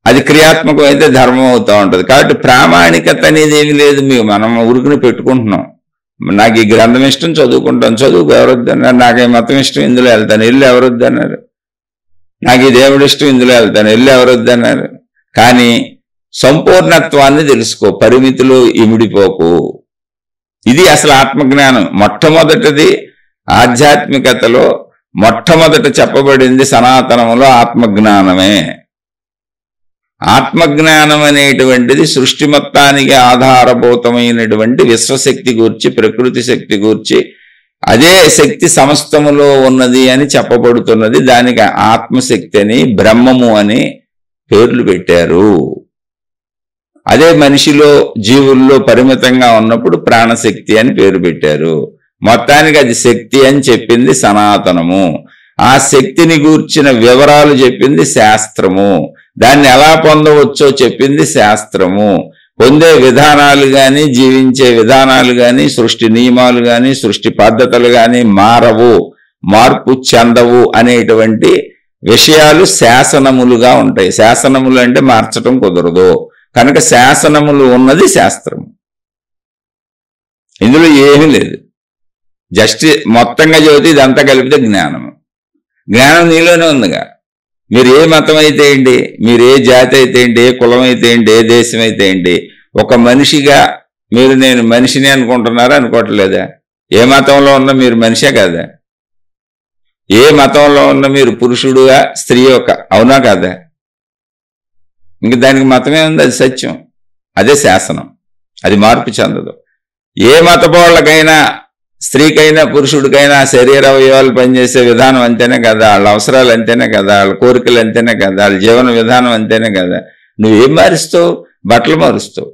అది క్రియాత్మకం అయితే ధర్మం అవుతూ ఉంటుంది. కాబట్టి ప్రామాణికత అనేది ఏమి లేదు. మనం ఊరుకుని పెట్టుకుంటున్నాం. నాకు ఈ గ్రంథం ఇష్టం, చదువుకుంటాను, చదువుకు ఎవరొద్దన్నారు. నాకు ఈ మతం ఇష్టం, ఇందులో వెళ్తాను, ఇల్లు ఎవరొద్దన్నారు. నాకు ఈ దేవుడు ఇష్టం, ఇందులో వెళ్తాను, ఇల్లు ఎవరొద్దన్నారు. కానీ సంపూర్ణత్వాన్ని తెలుసుకో, పరిమితులు ఇమిడిపోకు. ఇది అసలు ఆత్మజ్ఞానం. మొట్టమొదటిది ఆధ్యాత్మికతలో మొట్టమొదట చెప్పబడింది సనాతనంలో ఆత్మజ్ఞానమే. ఆత్మజ్ఞానం అనేటువంటిది సృష్టి మొత్తానికి ఆధారభూతమైనటువంటి విశ్వశక్తి గూర్చి, ప్రకృతి శక్తి గూర్చి, అదే శక్తి సమస్తములో ఉన్నది అని చెప్పబడుతున్నది. దానికి ఆత్మశక్తి అని, బ్రహ్మము అని పేర్లు పెట్టారు. అదే మనిషిలో, జీవుల్లో పరిమితంగా ఉన్నప్పుడు ప్రాణశక్తి అని పేరు పెట్టారు. మొత్తానికి అది శక్తి అని చెప్పింది సనాతనము. ఆ శక్తిని గూర్చిన వివరాలు చెప్పింది శాస్త్రము. దాన్ని ఎలా పొందవచ్చో చెప్పింది శాస్త్రము. పొందే విధానాలు కానీ, జీవించే విధానాలు కానీ, సృష్టి నియమాలు కానీ, సృష్టి పద్ధతులు కానీ మారవు, మార్పు చెందవు అనేటువంటి విషయాలు శాసనములుగా ఉంటాయి. శాసనములు అంటే మార్చటం కుదరదు కనుక శాసనములు ఉన్నది శాస్త్రము. ఇందులో ఏమీ లేదు. జస్ట్ మొత్తంగా చదివితే ఇదంతా కలిపితే జ్ఞానము. జ్ఞానం నీలోనే ఉందిగా. మీరు ఏ మతం అయితే ఏంటి, మీరు ఏ జాతి అయితే ఏంటి, ఏ కులం అయితే ఏంటి, ఏ దేశం అయితే ఏంటి, ఒక మనిషిగా మీరు నేను మనిషిని అనుకుంటున్నారా, అనుకోవట్లేదా? ఏ మతంలో ఉన్నా మీరు మనిషే కాదా? ఏ మతంలో ఉన్న మీరు పురుషుడుగా, స్త్రీ ఒక, అవునా కాదా? ఇంక దానికి మతమే ఉంది, అది సత్యం, అదే శాసనం, అది మార్పు చెందదు. ఏ మతపోళ్ళకైనా, స్త్రీకైనా పురుషుడికైనా శరీర అవయవాలు పనిచేసే విధానం అంతేనే కదా, వాళ్ళ అవసరాలు అంతేనే కదా, వాళ్ళ కోరికలు అంతేనే కదా, వాళ్ళ జీవన విధానం అంతేనే కదా. నువ్వేం మారుస్తావు? బట్టలు మారుస్తావు,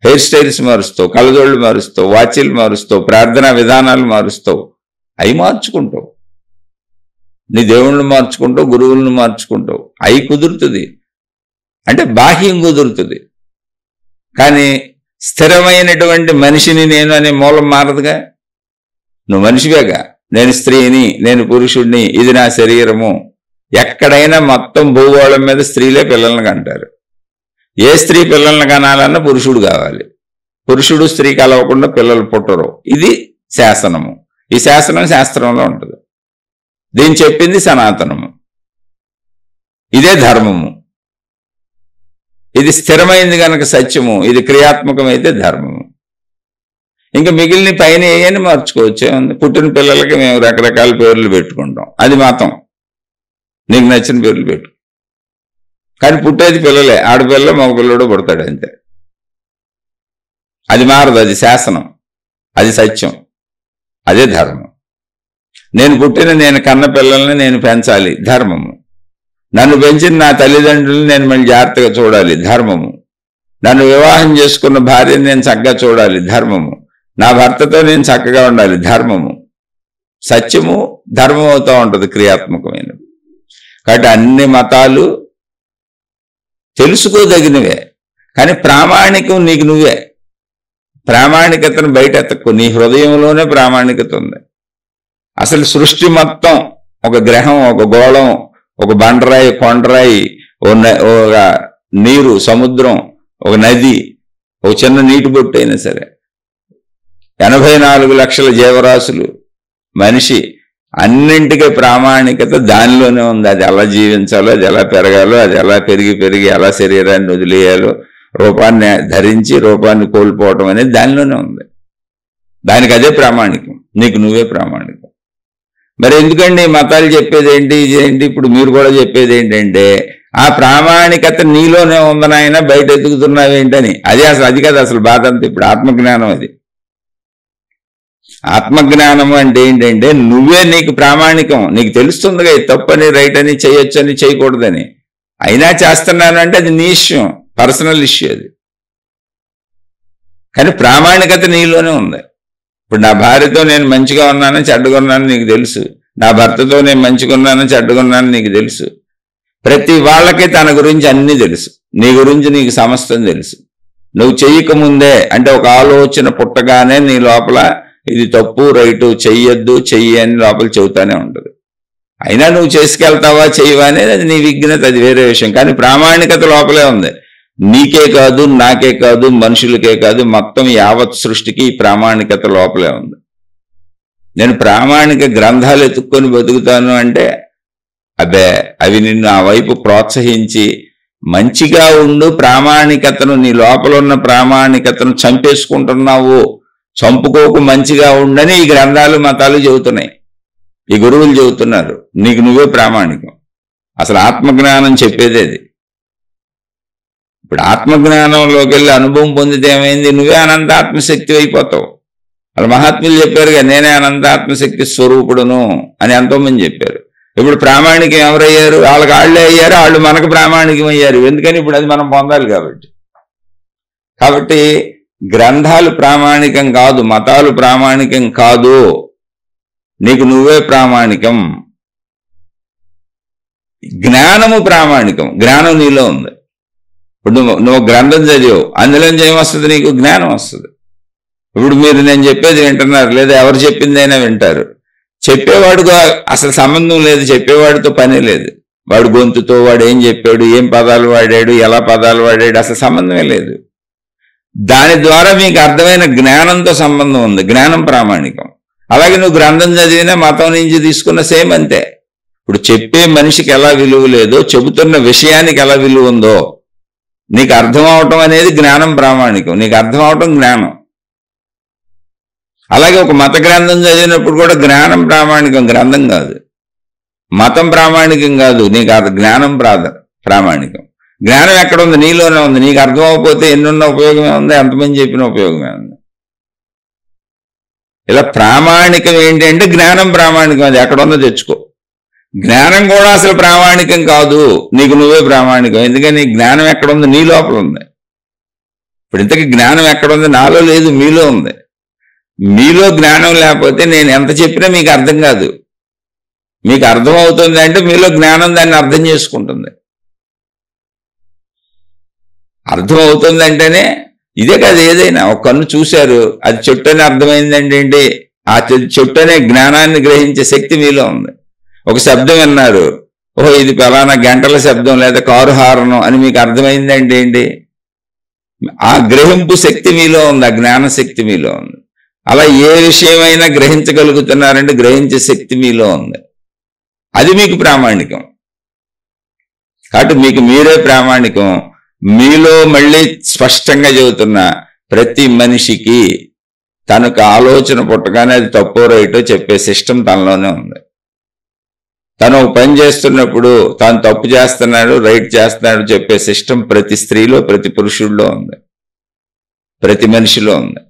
హెయిర్ స్టైల్స్ మారుస్తావు, కళ్ళజోళ్ళు మారుస్తావు, వాచీలు మారుస్తావు, ప్రార్థనా విధానాలు మారుస్తావు, అవి మార్చుకుంటావు. నీ దేవుళ్ళని మార్చుకుంటావు, గురువులను మార్చుకుంటావు, అవి కుదురుతుంది. అంటే బాహ్యం కుదురుతుంది, కానీ స్థిరమైనటువంటి మనిషిని నేను అనే మూలం మారదుగా. నువ్వు మనిషివేగా. నేను స్త్రీని, నేను పురుషుడిని, ఇది నా శరీరము. ఎక్కడైనా మొత్తం భూగోళం మీద స్త్రీలే పిల్లల్ని కంటారు. ఏ స్త్రీ పిల్లల్ని కనాలన్నా పురుషుడు కావాలి. పురుషుడు స్త్రీ కలవకుండా పిల్లలు పుట్టరు. ఇది శాసనము. ఈ శాసనం శాస్త్రంలో ఉంటుంది. దీన్ని చెప్పింది సనాతనము. ఇదే ధర్మము. ఇది స్థిరమైంది కనుక సత్యము, ఇది క్రియాత్మకమైతే ధర్మము. ఇంకా మిగిలిన పైన ఏమని మార్చుకోవచ్చు. పుట్టిన పిల్లలకి మేము రకరకాల పేర్లు పెట్టుకుంటాం, అది మతం. నీకు నచ్చిన పేర్లు పెట్టు, కానీ పుట్టేది పిల్లలే. ఆడపిల్ల మగపిల్లడు పుడతాడు అంతే. అది మారదు, అది శాసనం, అది సత్యం, అదే ధర్మం. నేను కన్న పిల్లల్ని నేను పెంచాలి, ధర్మము. నన్ను పెంచిన నా తల్లిదండ్రులను నేను మళ్ళీ జాగ్రత్తగా చూడాలి, ధర్మము. నన్ను వివాహం చేసుకున్న భార్యను నేను చక్కగా చూడాలి, ధర్మము. నా భర్తతో నేను చక్కగా ఉండాలి, ధర్మము. సత్యము ధర్మం అవుతూ ఉంటుంది, క్రియాత్మకమైనది. కాబట్టి అన్ని మతాలు తెలుసుకోదగినవే, కానీ ప్రామాణికం నీకు నువ్వే. ప్రామాణికతను బయట ఎత్తకు, నీ హృదయంలోనే ప్రామాణికత ఉంది. అసలు సృష్టి మొత్తం ఒక గ్రహం, ఒక గోళం, ఒక బండరాయి, కొండరాయి, ఒక నీరు, సముద్రం, ఒక నది, ఒక చిన్న నీటి బొట్టు అయినా సరే, 84 లక్షల జీవరాశులు, మనిషి, అన్నింటికీ ప్రామాణికత దానిలోనే ఉంది. అది ఎలా జీవించాలో, అది ఎలా పెరగాలో, అది ఎలా పెరిగి ఎలా శరీరాన్ని వదిలేయాలో, రూపాన్ని ధరించి రూపాన్ని కోల్పోవటం అనేది దానిలోనే ఉంది. దానికి అదే ప్రామాణికం, నీకు నువ్వే ప్రామాణికం. మరి ఎందుకండి మతాలు చెప్పేది ఏంటి, ఇదేంటి, ఇప్పుడు మీరు కూడా చెప్పేది ఏంటంటే ఆ ప్రామాణికత నీలోనే ఉందనాయన, బయట ఎదుగుతున్నావేంటని. అది కాదు అసలు బాధ అంతా. ఇప్పుడు ఆత్మజ్ఞానం, అది ఆత్మజ్ఞానము అంటే ఏంటంటే నువ్వే నీకు ప్రామాణికం. నీకు తెలుస్తుందిగా ఇది తప్పని, రైట్ అని, చేయొచ్చని, చేయకూడదని. అయినా చేస్తున్నాను అంటే అది నీ ఇష్యం, పర్సనల్ ఇష్యూ అది. కానీ ప్రామాణికత నీలోనే ఉంది. ఇప్పుడు నా భార్యతో నేను మంచిగా ఉన్నాను, చెడ్డగా ఉన్నాను నీకు తెలుసు. నా భర్తతో నేను మంచిగా ఉన్నాను, చెడ్డగా ఉన్నాను నీకు తెలుసు. ప్రతి వాళ్ళకి తన గురించి అన్నీ తెలుసు. నీ గురించి నీకు సమస్తం తెలుసు. నువ్వు చెయ్యకముందే, అంటే ఒక ఆలోచన పుట్టగానే నీ లోపల ఇది తప్పు, రైటు, చెయ్యొద్దు, చెయ్యి అని లోపల చెబుతానే ఉంటుంది. అయినా నువ్వు చేసుకెళ్తావా, చెయ్యవా అనేది అది నీ విఘ్నత, అది వేరే విషయం. కానీ ప్రామాణికత లోపలే ఉంది. నీకే కాదు, నాకే కాదు, మనుషులకే కాదు, మొత్తం యావత్ సృష్టికి ఈ ప్రామాణికత లోపలే ఉంది. నేను ప్రామాణిక గ్రంథాలు ఎత్తుక్కొని బతుకుతాను అంటే అబ్బే, అవి నిన్ను ఆ వైపు ప్రోత్సహించి మంచిగా ఉండు, ప్రామాణికతను, నీ లోపల ఉన్న ప్రామాణికతను చంపేసుకుంటున్నావు, చంపుకోకు, మంచిగా ఉండని ఈ గ్రంథాలు, మతాలు చెబుతున్నాయి, ఈ గురువులు చెబుతున్నారు. నీకు నువ్వే ప్రామాణికం. అసలు ఆత్మజ్ఞానం చెప్పేది అది. ఇప్పుడు ఆత్మజ్ఞానంలోకి వెళ్ళి అనుభవం పొందితే ఏమైంది, నువ్వే అనంత ఆత్మశక్తి అయిపోతావు. అలా మహాత్ములు చెప్పారుగా, నేనే అనంత ఆత్మశక్తి స్వరూపుడును అని ఎంతోమంది చెప్పారు. ఇప్పుడు ప్రామాణికం ఎవరయ్యారు? వాళ్ళే అయ్యారు, వాళ్ళు మనకు ప్రామాణికం అయ్యారు. ఎందుకని? ఇప్పుడు అది మనం పొందాలి కాబట్టి గ్రంథాలు ప్రామాణికం కాదు, మతాలు ప్రామాణికం కాదు, నీకు నువ్వే ప్రామాణికం. జ్ఞానము ప్రామాణికం, జ్ఞానం నీలో ఉంది. ఇప్పుడు నువ్వు గ్రంథం చదివావు, అందులోంచి ఏమొస్తుంది? నీకు జ్ఞానం వస్తుంది. ఇప్పుడు మీరు నేను చెప్పేది వింటున్నారు, లేదా ఎవరు చెప్పిందైనా వింటారు. చెప్పేవాడుగా అసలు సంబంధం లేదు, చెప్పేవాడితో పని లేదు. వాడు గొంతుతో వాడు ఏం చెప్పాడు, ఏం పదాలు వాడాడు, ఎలా పదాలు వాడాడు, అసలు సంబంధమే లేదు. దాని ద్వారా మీకు అర్థమైన జ్ఞానంతో సంబంధం ఉంది, జ్ఞానం ప్రామాణికం. అలాగే నువ్వు గ్రంథం చదివినా, మతం నుంచి తీసుకున్న సేమ్ అంతే. ఇప్పుడు చెప్పే మనిషికి ఎలా విలువ లేదో, చెబుతున్న విషయానికి ఎలా విలువ ఉందో నీకు అర్థం అవటం అనేది జ్ఞానం ప్రామాణికం, నీకు అర్థం అవటం జ్ఞానం. అలాగే ఒక మత గ్రంథం చదివినప్పుడు కూడా జ్ఞానం ప్రామాణికం, గ్రంథం కాదు. మతం ప్రామాణికం కాదు, నీకు అది జ్ఞానం ప్రామాణికం. జ్ఞానం ఎక్కడ ఉంది? నీలోనే ఉంది. నీకు అర్థం అవ్వకపోతే ఎన్నున్న ఉపయోగమే ఉంది, ఎంతమంది చెప్పిన ఉపయోగమే ఉంది. ఇలా ప్రామాణికం ఏంటి అంటే జ్ఞానం ప్రామాణికం, అది ఎక్కడ ఉందో తెచ్చుకో. జ్ఞానం కూడా అసలు ప్రామాణికం కాదు, నీకు నువ్వే ప్రామాణికం. ఎందుకని? జ్ఞానం ఎక్కడ ఉంది? నీ లోపల ఉంది. ఇప్పుడు ఇంతకీ జ్ఞానం ఎక్కడ ఉంది? నాలో లేదు, మీలో ఉంది. మీలో జ్ఞానం లేకపోతే నేను ఎంత చెప్పినా మీకు అర్థం కాదు. మీకు అర్థం అవుతుంది అంటే మీలో జ్ఞానం దాన్ని అర్థం చేసుకుంటుంది. అర్థం అవుతుంది అంటేనే ఇదే కాదు, ఏదైనా ఒక కన్ను చూశారు, అది చెట్టు అని అర్థమైందంటే ఏంటి? ఆ చెట్టు అనే జ్ఞానాన్ని గ్రహించే శక్తి మీలో ఉంది. ఒక శబ్దం విన్నారు, ఓహో ఇది ఫలానా గంటల శబ్దం లేదా కారు హారనం అని మీకు అర్థమైందంటే ఏంటి? ఆ గ్రహింపు శక్తి మీలో ఉంది, ఆ జ్ఞాన శక్తి మీలో ఉంది. అలా ఏ విషయమైనా గ్రహించగలుగుతున్నారంటే గ్రహించే శక్తి మీలో ఉంది, అది మీకు ప్రామాణికం. కాబట్టి మీకు మీరే ప్రామాణికం. మీలో మళ్ళీ స్పష్టంగా చెబుతున్న ప్రతి మనిషికి తనకు ఆలోచన పుట్టగానే అది తప్పో రైటో చెప్పే సిస్టమ్ తనలోనే ఉంది. తను ఒక పని చేస్తున్నప్పుడు తాను తప్పు చేస్తున్నాడు రైట్ చేస్తున్నాడు చెప్పే సిస్టమ్ ప్రతి స్త్రీలో ప్రతి పురుషుల్లో ఉంది, ప్రతి మనిషిలో ఉంది.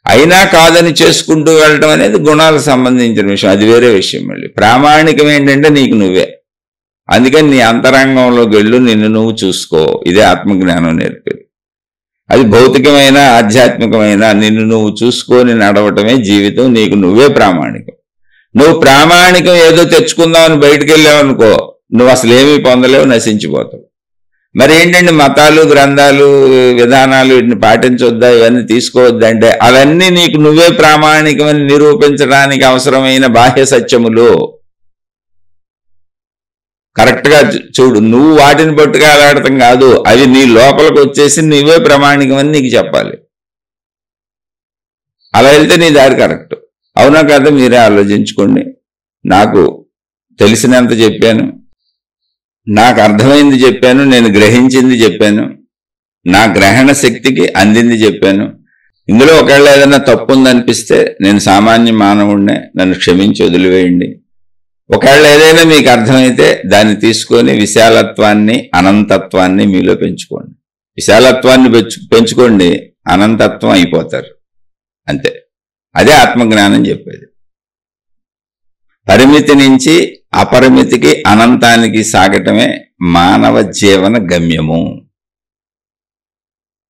అయినా కాదని చేసుకుంటూ వెళ్ళటం అనేది గుణాలకు సంబంధించిన విషయం, అది వేరే విషయం. మళ్ళీ ప్రామాణికం ఏంటంటే నీకు నువ్వే. అందుకని నీ అంతరంగంలోకి వెళ్ళు, నిన్ను నువ్వు చూసుకో. ఇదే ఆత్మజ్ఞానం నేర్పేది. అది భౌతికమైన ఆధ్యాత్మికమైన నిన్ను నువ్వు చూసుకొని నడవటమే జీవితం. నీకు నువ్వే ప్రామాణికం. నువ్వు ప్రామాణికం ఏదో తెచ్చుకుందామని బయటకు వెళ్ళావనుకో, నువ్వు అసలు ఏమీ పొందలేవు, నశించిపోతావు. మరి ఏంటంటే మతాలు గ్రంథాలు విధానాలు వీటిని పాటించొద్దా, ఇవన్నీ తీసుకోవద్దా అంటే అవన్నీ నీకు నువ్వే ప్రామాణికమని నిరూపించడానికి అవసరమైన బాహ్య సత్యములు. కరెక్ట్గా చూడు, నువ్వు వాటిని పట్టుగా అలాడటం కాదు, అవి నీ లోపలికి వచ్చేసి నువ్వే ప్రామాణికమని నీకు చెప్పాలి. అలా వెళ్తే నీ దారి కరెక్ట్. అవునా కదా? మీరే ఆలోచించుకోండి. నాకు తెలిసినంత చెప్పాను, నాకు అర్థమైంది చెప్పాను, నేను గ్రహించింది చెప్పాను, నా గ్రహణ శక్తికి అందింది చెప్పాను. ఇందులో ఒకవేళ ఏదైనా తప్పు ఉందనిపిస్తే నేను సామాన్య మానవుడినే, నన్ను క్షమించి వదిలివేయండి. ఒకవేళ ఏదైనా మీకు అర్థమైతే దాన్ని తీసుకొని విశాలత్వాన్ని అనంతత్వాన్ని మీలో పెంచుకోండి. విశాలత్వాన్ని పెంచుకోండి, అనంతత్వం అయిపోతారు. అంతే. అదే ఆత్మజ్ఞానం చెప్పేది. పరిమితి నుంచి అపరిమితికి అనంతానికి సాగటమే మానవ జీవన గమ్యము.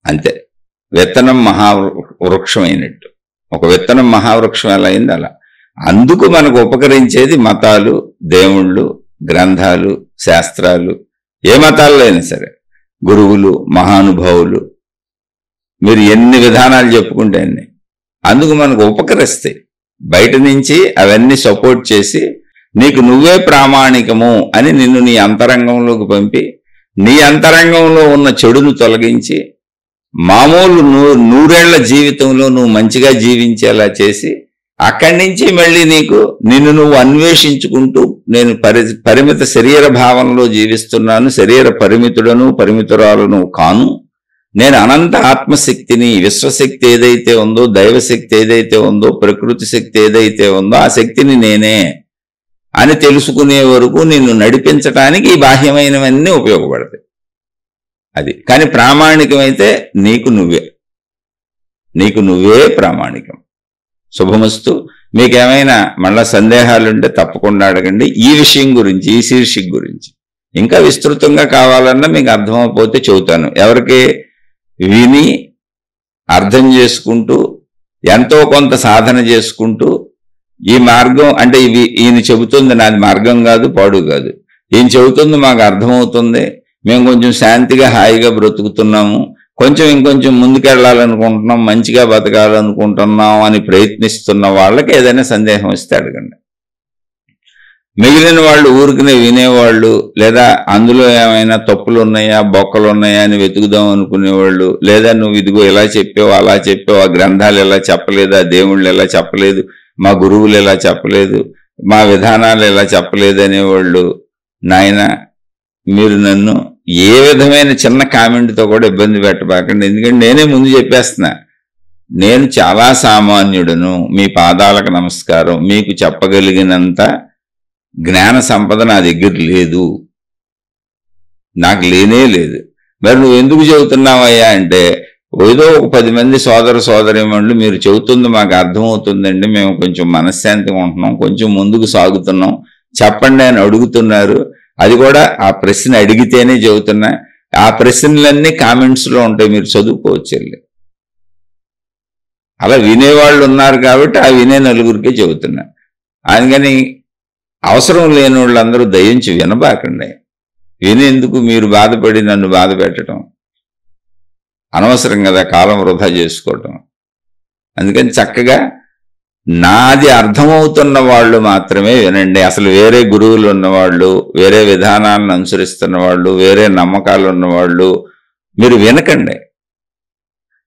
అంతే. విత్తనం మహావృక్షమైనట్టు. ఒక విత్తనం మహావృక్షం ఎలా అయింది అలా. అందుకు మనకు ఉపకరించేది మతాలు, దేవుళ్ళు, గ్రంథాలు, శాస్త్రాలు. ఏ మతాల్లో అయినా సరే గురువులు, మహానుభావులు, మీరు ఎన్ని విధానాలు చెప్పుకుంటే అన్ని అందుకు మనకు ఉపకరిస్తాయి. బయట నుంచి అవన్నీ సపోర్ట్ చేసి నీకు నువ్వే ప్రామాణికము అని నిన్ను నీ అంతరంగంలోకి పంపి నీ అంతరంగంలో ఉన్న చెడును తొలగించి మామూలు నూరేళ్ల జీవితంలో నువ్వు మంచిగా జీవించేలా చేసి అక్కడి నుంచి మళ్ళీ నీకు నిన్ను నువ్వు అన్వేషించుకుంటూ నేను పరిమిత శరీర భావంలో జీవిస్తున్నాను, శరీర పరిమితుడను పరిమితురాలను కాను, నేను అనంత ఆత్మశక్తిని, విశ్వశక్తి ఏదైతే ఉందో, దైవశక్తి ఏదైతే ఉందో, ప్రకృతి శక్తి ఏదైతే ఉందో ఆ శక్తిని నేనే అని తెలుసుకునే వరకు నిన్ను నడిపించటానికి ఈ బాహ్యమైనవన్నీ ఉపయోగపడతాయి. అది కానీ ప్రామాణికమైతే నీకు నువ్వే ప్రామాణికం. శుభమస్తు. మీకేమైనా మళ్ళా సందేహాలుంటే తప్పకుండా అడగండి. ఈ విషయం గురించి, ఈ శీర్షిక గురించి ఇంకా విస్తృతంగా కావాలన్నా మీకు అర్థమైపోతే చెబుతాను. ఎవరికి విని అర్థం చేసుకుంటూ ఎంతో కొంత సాధన చేసుకుంటూ ఈ మార్గం అంటే ఈయన చెబుతుంది నాది మార్గం కాదు, పాడు కాదు, ఈయన చెబుతుంది మాకు అర్థమవుతుంది, మేము కొంచెం శాంతిగా హాయిగా బ్రతుకుతున్నాము, కొంచెం ఇంకొంచెం ముందుకెళ్ళాలనుకుంటున్నాం, మంచిగా బతకాలనుకుంటున్నాం అని ప్రయత్నిస్తున్న వాళ్ళకి ఏదైనా సందేహం వస్తే అడగండి. మిగిలిన వాళ్ళు ఊరికనే వినేవాళ్ళు, లేదా అందులో ఏమైనా తప్పులు ఉన్నాయా బొక్కలు ఉన్నాయా అని వెతుకుదాం అనుకునేవాళ్ళు, లేదా నువ్వు ఇదిగో ఇలా చెప్పావు అలా చెప్పావు, ఆ గ్రంథాలు ఎలా చెప్పలేదు, ఆ దేవుళ్ళు ఎలా చెప్పలేదు, మా గురువులు ఎలా చెప్పలేదు, మా విధానాలు ఎలా చెప్పలేదు అనేవాళ్ళు, నాయన మీరు నన్ను ఏ విధమైన చిన్న కామెంట్తో కూడా ఇబ్బంది పెట్టబాకండి. ఎందుకంటే నేనే ముందు చెప్పేస్తున్నా, నేను చాలా సామాన్యుడును, మీ పాదాలకు నమస్కారం, మీకు చెప్పగలిగినంత జ్ఞాన సంపద నా దగ్గర లేదు, నాకు లేనే లేదు. మరి నువ్వు ఎందుకు చెబుతున్నావయ్యా అంటే ఏదో ఒక 10 మంది సోదర సోదరీమణులు మీరు చెబుతుంది మాకు అర్థమవుతుందండి, మేము కొంచెం మనశ్శాంతిగా ఉంటున్నాం, కొంచెం ముందుకు సాగుతున్నాం, చెప్పండి అని అడుగుతున్నారు. అది కూడా ఆ ప్రశ్న అడిగితేనే చెబుతున్నా. ఆ ప్రశ్నలన్నీ కామెంట్స్లో ఉంటాయి, మీరు చదువుకోవచ్చు. అలా వినేవాళ్ళు ఉన్నారు కాబట్టి ఆ వినే నలుగురికే చెబుతున్నా. అందుకని అవసరం లేని వాళ్ళందరూ దయించి వినబాకండి. వినేందుకు మీరు బాధపడి నన్ను బాధ పెట్టడం అనవసరం కదా, కాలం వృధా చేసుకోవటం. అందుకని చక్కగా నాది అర్థమవుతున్న వాళ్ళు మాత్రమే వినండి. అసలు వేరే గురువులు ఉన్నవాళ్ళు, వేరే విధానాలను అనుసరిస్తున్న వాళ్ళు, వేరే నమ్మకాలు ఉన్నవాళ్ళు మీరు వినకండి.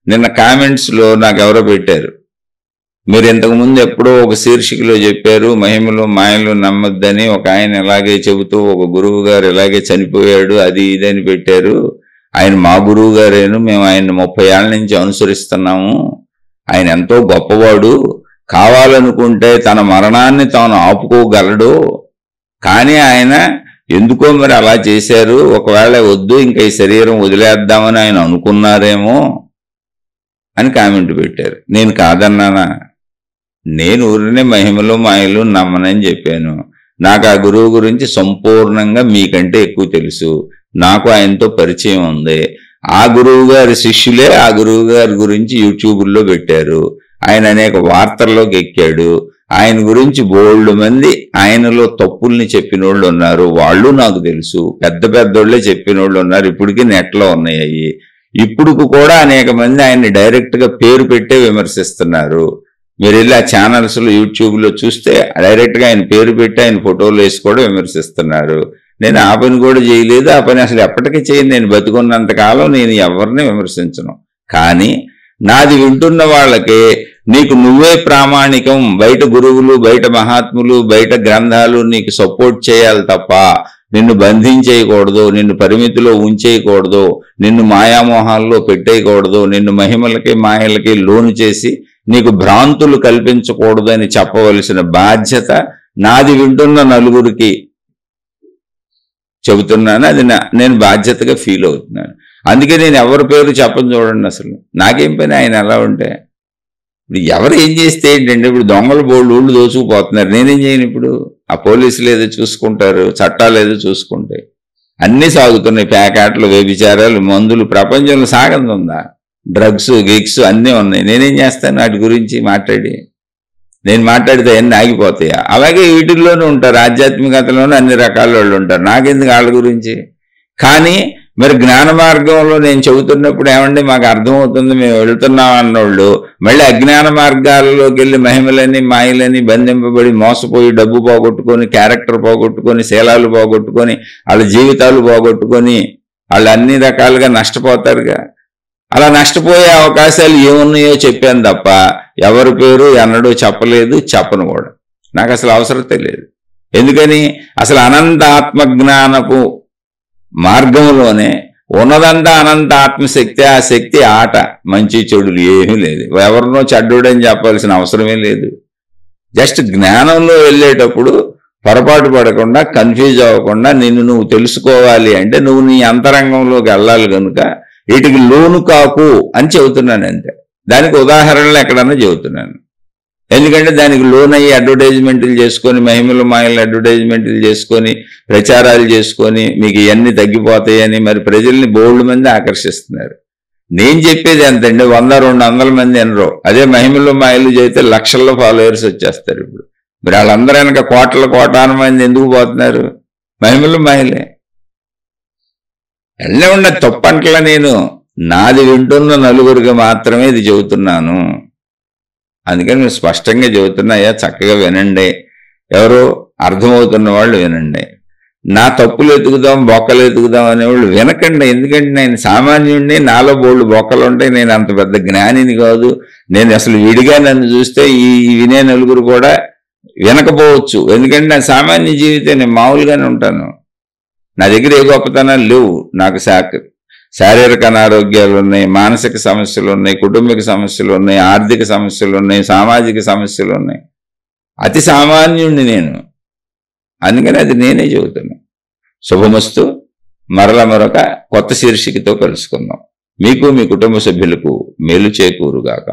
నిన్న కామెంట్స్లో నాకు ఎవరో పెట్టారు, మీరు ఇంతకుముందు ఎప్పుడో ఒక శీర్షికలో చెప్పారు, మహిమలు మాయలు నమ్మొద్దని. ఒక ఆయన ఇలాగే చెబుతూ ఒక గురువు గారు ఇలాగే చనిపోయాడు, అది ఇదని పెట్టారు. ఆయన మా గురువు గారేను, మేము ఆయన 30 ఏళ్ల నుంచి అనుసరిస్తున్నాము. ఆయన ఎంతో గొప్పవాడు, కావాలనుకుంటే తన మరణాన్ని తాను ఆపుకోగలడు. కానీ ఆయన ఎందుకో మరి అలా చేశారు. ఒకవేళ వద్దు, ఇంకా ఈ శరీరం వదిలేద్దామని ఆయన అనుకున్నారేమో అని కామెంట్ పెట్టారు. నేను కాదన్నానా? నేను ఊరినే మహిమలు మాయలు నమ్మనని చెప్పాను. నాకు ఆ గురువు గురించి సంపూర్ణంగా మీకంటే ఎక్కువ తెలుసు. నాకు ఆయనతో పరిచయం ఉంది. ఆ గురువు గారి శిష్యులే ఆ గురువు గారి గురించి యూట్యూబ్లో పెట్టారు. ఆయన అనేక వార్తల్లోకి ఎక్కాడు. ఆయన గురించి బోల్డ్ మంది ఆయనలో తప్పుల్ని చెప్పిన వాళ్ళు ఉన్నారు. వాళ్ళు నాకు తెలుసు. పెద్ద పెద్దోళ్లే చెప్పిన వాళ్ళు ఉన్నారు. ఇప్పటికీ నెట్లో ఉన్నాయి. ఇప్పుడు కూడా అనేక మంది ఆయన్ని డైరెక్ట్గా పేరు పెట్టే విమర్శిస్తున్నారు. మీరు వెళ్ళి ఆ ఛానల్స్లో యూట్యూబ్లో చూస్తే డైరెక్ట్గా ఆయన పేరు పెట్టి ఆయన ఫోటోలు వేసి కూడా విమర్శిస్తున్నారు. నేను ఆ పని కూడా చేయలేదు. ఆ పని అసలు ఎప్పటికీ చేయను. నేను బతుకున్నంతకాలం నేను ఎవరిని విమర్శించను. కానీ నాది వింటున్న వాళ్ళకి నీకు నువ్వే ప్రామాణికం, బయట గురువులు, బయట మహాత్ములు, బయట గ్రంథాలు నీకు సపోర్ట్ చేయాలి తప్ప నిన్ను బంధించేయకూడదు, నిన్ను పరిమితిలో ఉంచేయకూడదు, నిన్ను మాయామోహాల్లో పెట్టేయకూడదు, నిన్ను మహిమలకి మాయలకి లోను చేసి నీకు భ్రాంతులు కల్పించకూడదు అని చెప్పవలసిన బాధ్యత నాది వింటున్న నలుగురికి చెబుతున్నాను. అది నేను బాధ్యతగా ఫీల్ అవుతున్నాను. అందుకే నేను ఎవరి పేరు చెప్పను. చూడండి, అసలు నాకేం పని ఆయన ఎలా ఉంటే. ఇప్పుడు ఎవరు ఏం చేస్తే ఏంటంటే, ఇప్పుడు దొంగలు బోళ్ళు ఊళ్ళు దోచుకుపోతున్నారు. నేనేం చేయను? ఇప్పుడు ఆ పోలీసులు ఏదో చూసుకుంటారు, చట్టాలు ఏదో చూసుకుంటాయి. అన్నీ సాగుతున్నాయి. ప్యాకెట్లు, వ్యభిచారాలు, మందులు, ప్రపంచంలో సాగంది ఉందా? డ్రగ్స్ గిగ్స్ అన్నీ ఉన్నాయి. నేనేం చేస్తాను వాటి గురించి మాట్లాడి? నేను మాట్లాడితే అన్నీ ఆగిపోతాయా? అలాగే వీటిల్లోనూ ఉంటారు, ఆధ్యాత్మికతలోనూ అన్ని రకాల వాళ్ళు ఉంటారు. నాకెందుకు వాళ్ళ గురించి? కానీ మరి జ్ఞాన మార్గంలో నేను చెబుతున్నప్పుడు ఏమండి మాకు అర్థమవుతుంది, మేము వెళుతున్నాం అన్నోళ్ళు మళ్ళీ అజ్ఞాన మార్గాలలోకి వెళ్ళి మహిమలని మాయలని బంధింపబడి మోసపోయి డబ్బు పోగొట్టుకొని, క్యారెక్టర్ పోగొట్టుకొని, శీలాలు పోగొట్టుకొని, వాళ్ళ జీవితాలు పోగొట్టుకొని వాళ్ళు అన్ని రకాలుగా నష్టపోతారుగా. అలా నష్టపోయే అవకాశాలు ఏమున్నాయో చెప్పాను తప్ప ఎవరి పేరు ఎన్నడూ చెప్పలేదు, చెప్పను కూడా. నాకు అసలు అవసరతే లేదు. ఎందుకని? అసలు అనంత ఆత్మజ్ఞానపు మార్గంలోనే ఉన్నదంతా అనంత ఆత్మశక్తి. ఆ శక్తి ఆట, మంచి చెడులు ఏమీ లేదు. ఎవరినో చెడ్డోడని చెప్పాల్సిన అవసరమే లేదు. జస్ట్ జ్ఞానంలో వెళ్ళేటప్పుడు పొరపాటు పడకుండా, కన్ఫ్యూజ్ అవ్వకుండా నిన్ను నువ్వు తెలుసుకోవాలి అంటే నువ్వు నీ అంతరంగంలోకి వెళ్ళాలి. కనుక వీటికి లోను కాకు అని చెబుతున్నాను అంతే. దానికి ఉదాహరణలు ఎక్కడన్నా చెబుతున్నాను. ఎందుకంటే దానికి లోన్ అయ్యి అడ్వర్టైజ్మెంట్లు చేసుకొని, మహిమలు మాయలు అడ్వర్టైజ్మెంట్లు చేసుకొని, ప్రచారాలు చేసుకొని మీకు ఇవన్నీ తగ్గిపోతాయని మరి ప్రజల్ని బోల్డ్ మంది ఆకర్షిస్తున్నారు. నేను చెప్పేది ఎంతండి, 100-200 మంది అనరు. అదే మహిమలు మాయలు చేస్తే లక్షల్లో ఫాలోవర్స్ వచ్చేస్తారు. ఇప్పుడు మరి వాళ్ళందరూ వెనక కోటాను మంది ఎందుకు పోతున్నారు? మహిమలు మాయలే. ఎల్లే ఉన్న తప్పంటలా నేను నాది వింటున్న నలుగురికి మాత్రమే ఇది చెబుతున్నాను. అందుకని నేను స్పష్టంగా చెబుతున్నాయా, చక్కగా వినండి. ఎవరో అర్థమవుతున్న వాళ్ళు వినండి. నా తప్పులు ఎతుకుదాం, బొక్కలు ఎతుకుదాం అనేవాళ్ళు వినకండి. ఎందుకంటే నేను సామాన్యుడిని, నాలో బోళ్ళు బొక్కలు ఉంటాయి. నేను అంత పెద్ద జ్ఞానిని కాదు. నేను అసలు విడిగా నన్ను చూస్తే ఈ వినే నలుగురు కూడా వినకపోవచ్చు. ఎందుకంటే నా సామాన్య జీవితం, నేను మామూలుగానే ఉంటాను. నా దగ్గర ఏ గొప్పతనాలు లేవు. నాకు శారీరక అనారోగ్యాలు ఉన్నాయి, మానసిక సమస్యలు ఉన్నాయి, కుటుంబిక సమస్యలు ఉన్నాయి, ఆర్థిక సమస్యలు ఉన్నాయి, సామాజిక సమస్యలు ఉన్నాయి. అతి సామాన్యుడిని నేను. అందుకని అది నేనే చెబుతున్నా. శుభమస్తు. మరొక కొత్త శీర్షికతో కలుసుకుందాం. మీకు మీ కుటుంబ సభ్యులకు మేలు చేకూరుగాక.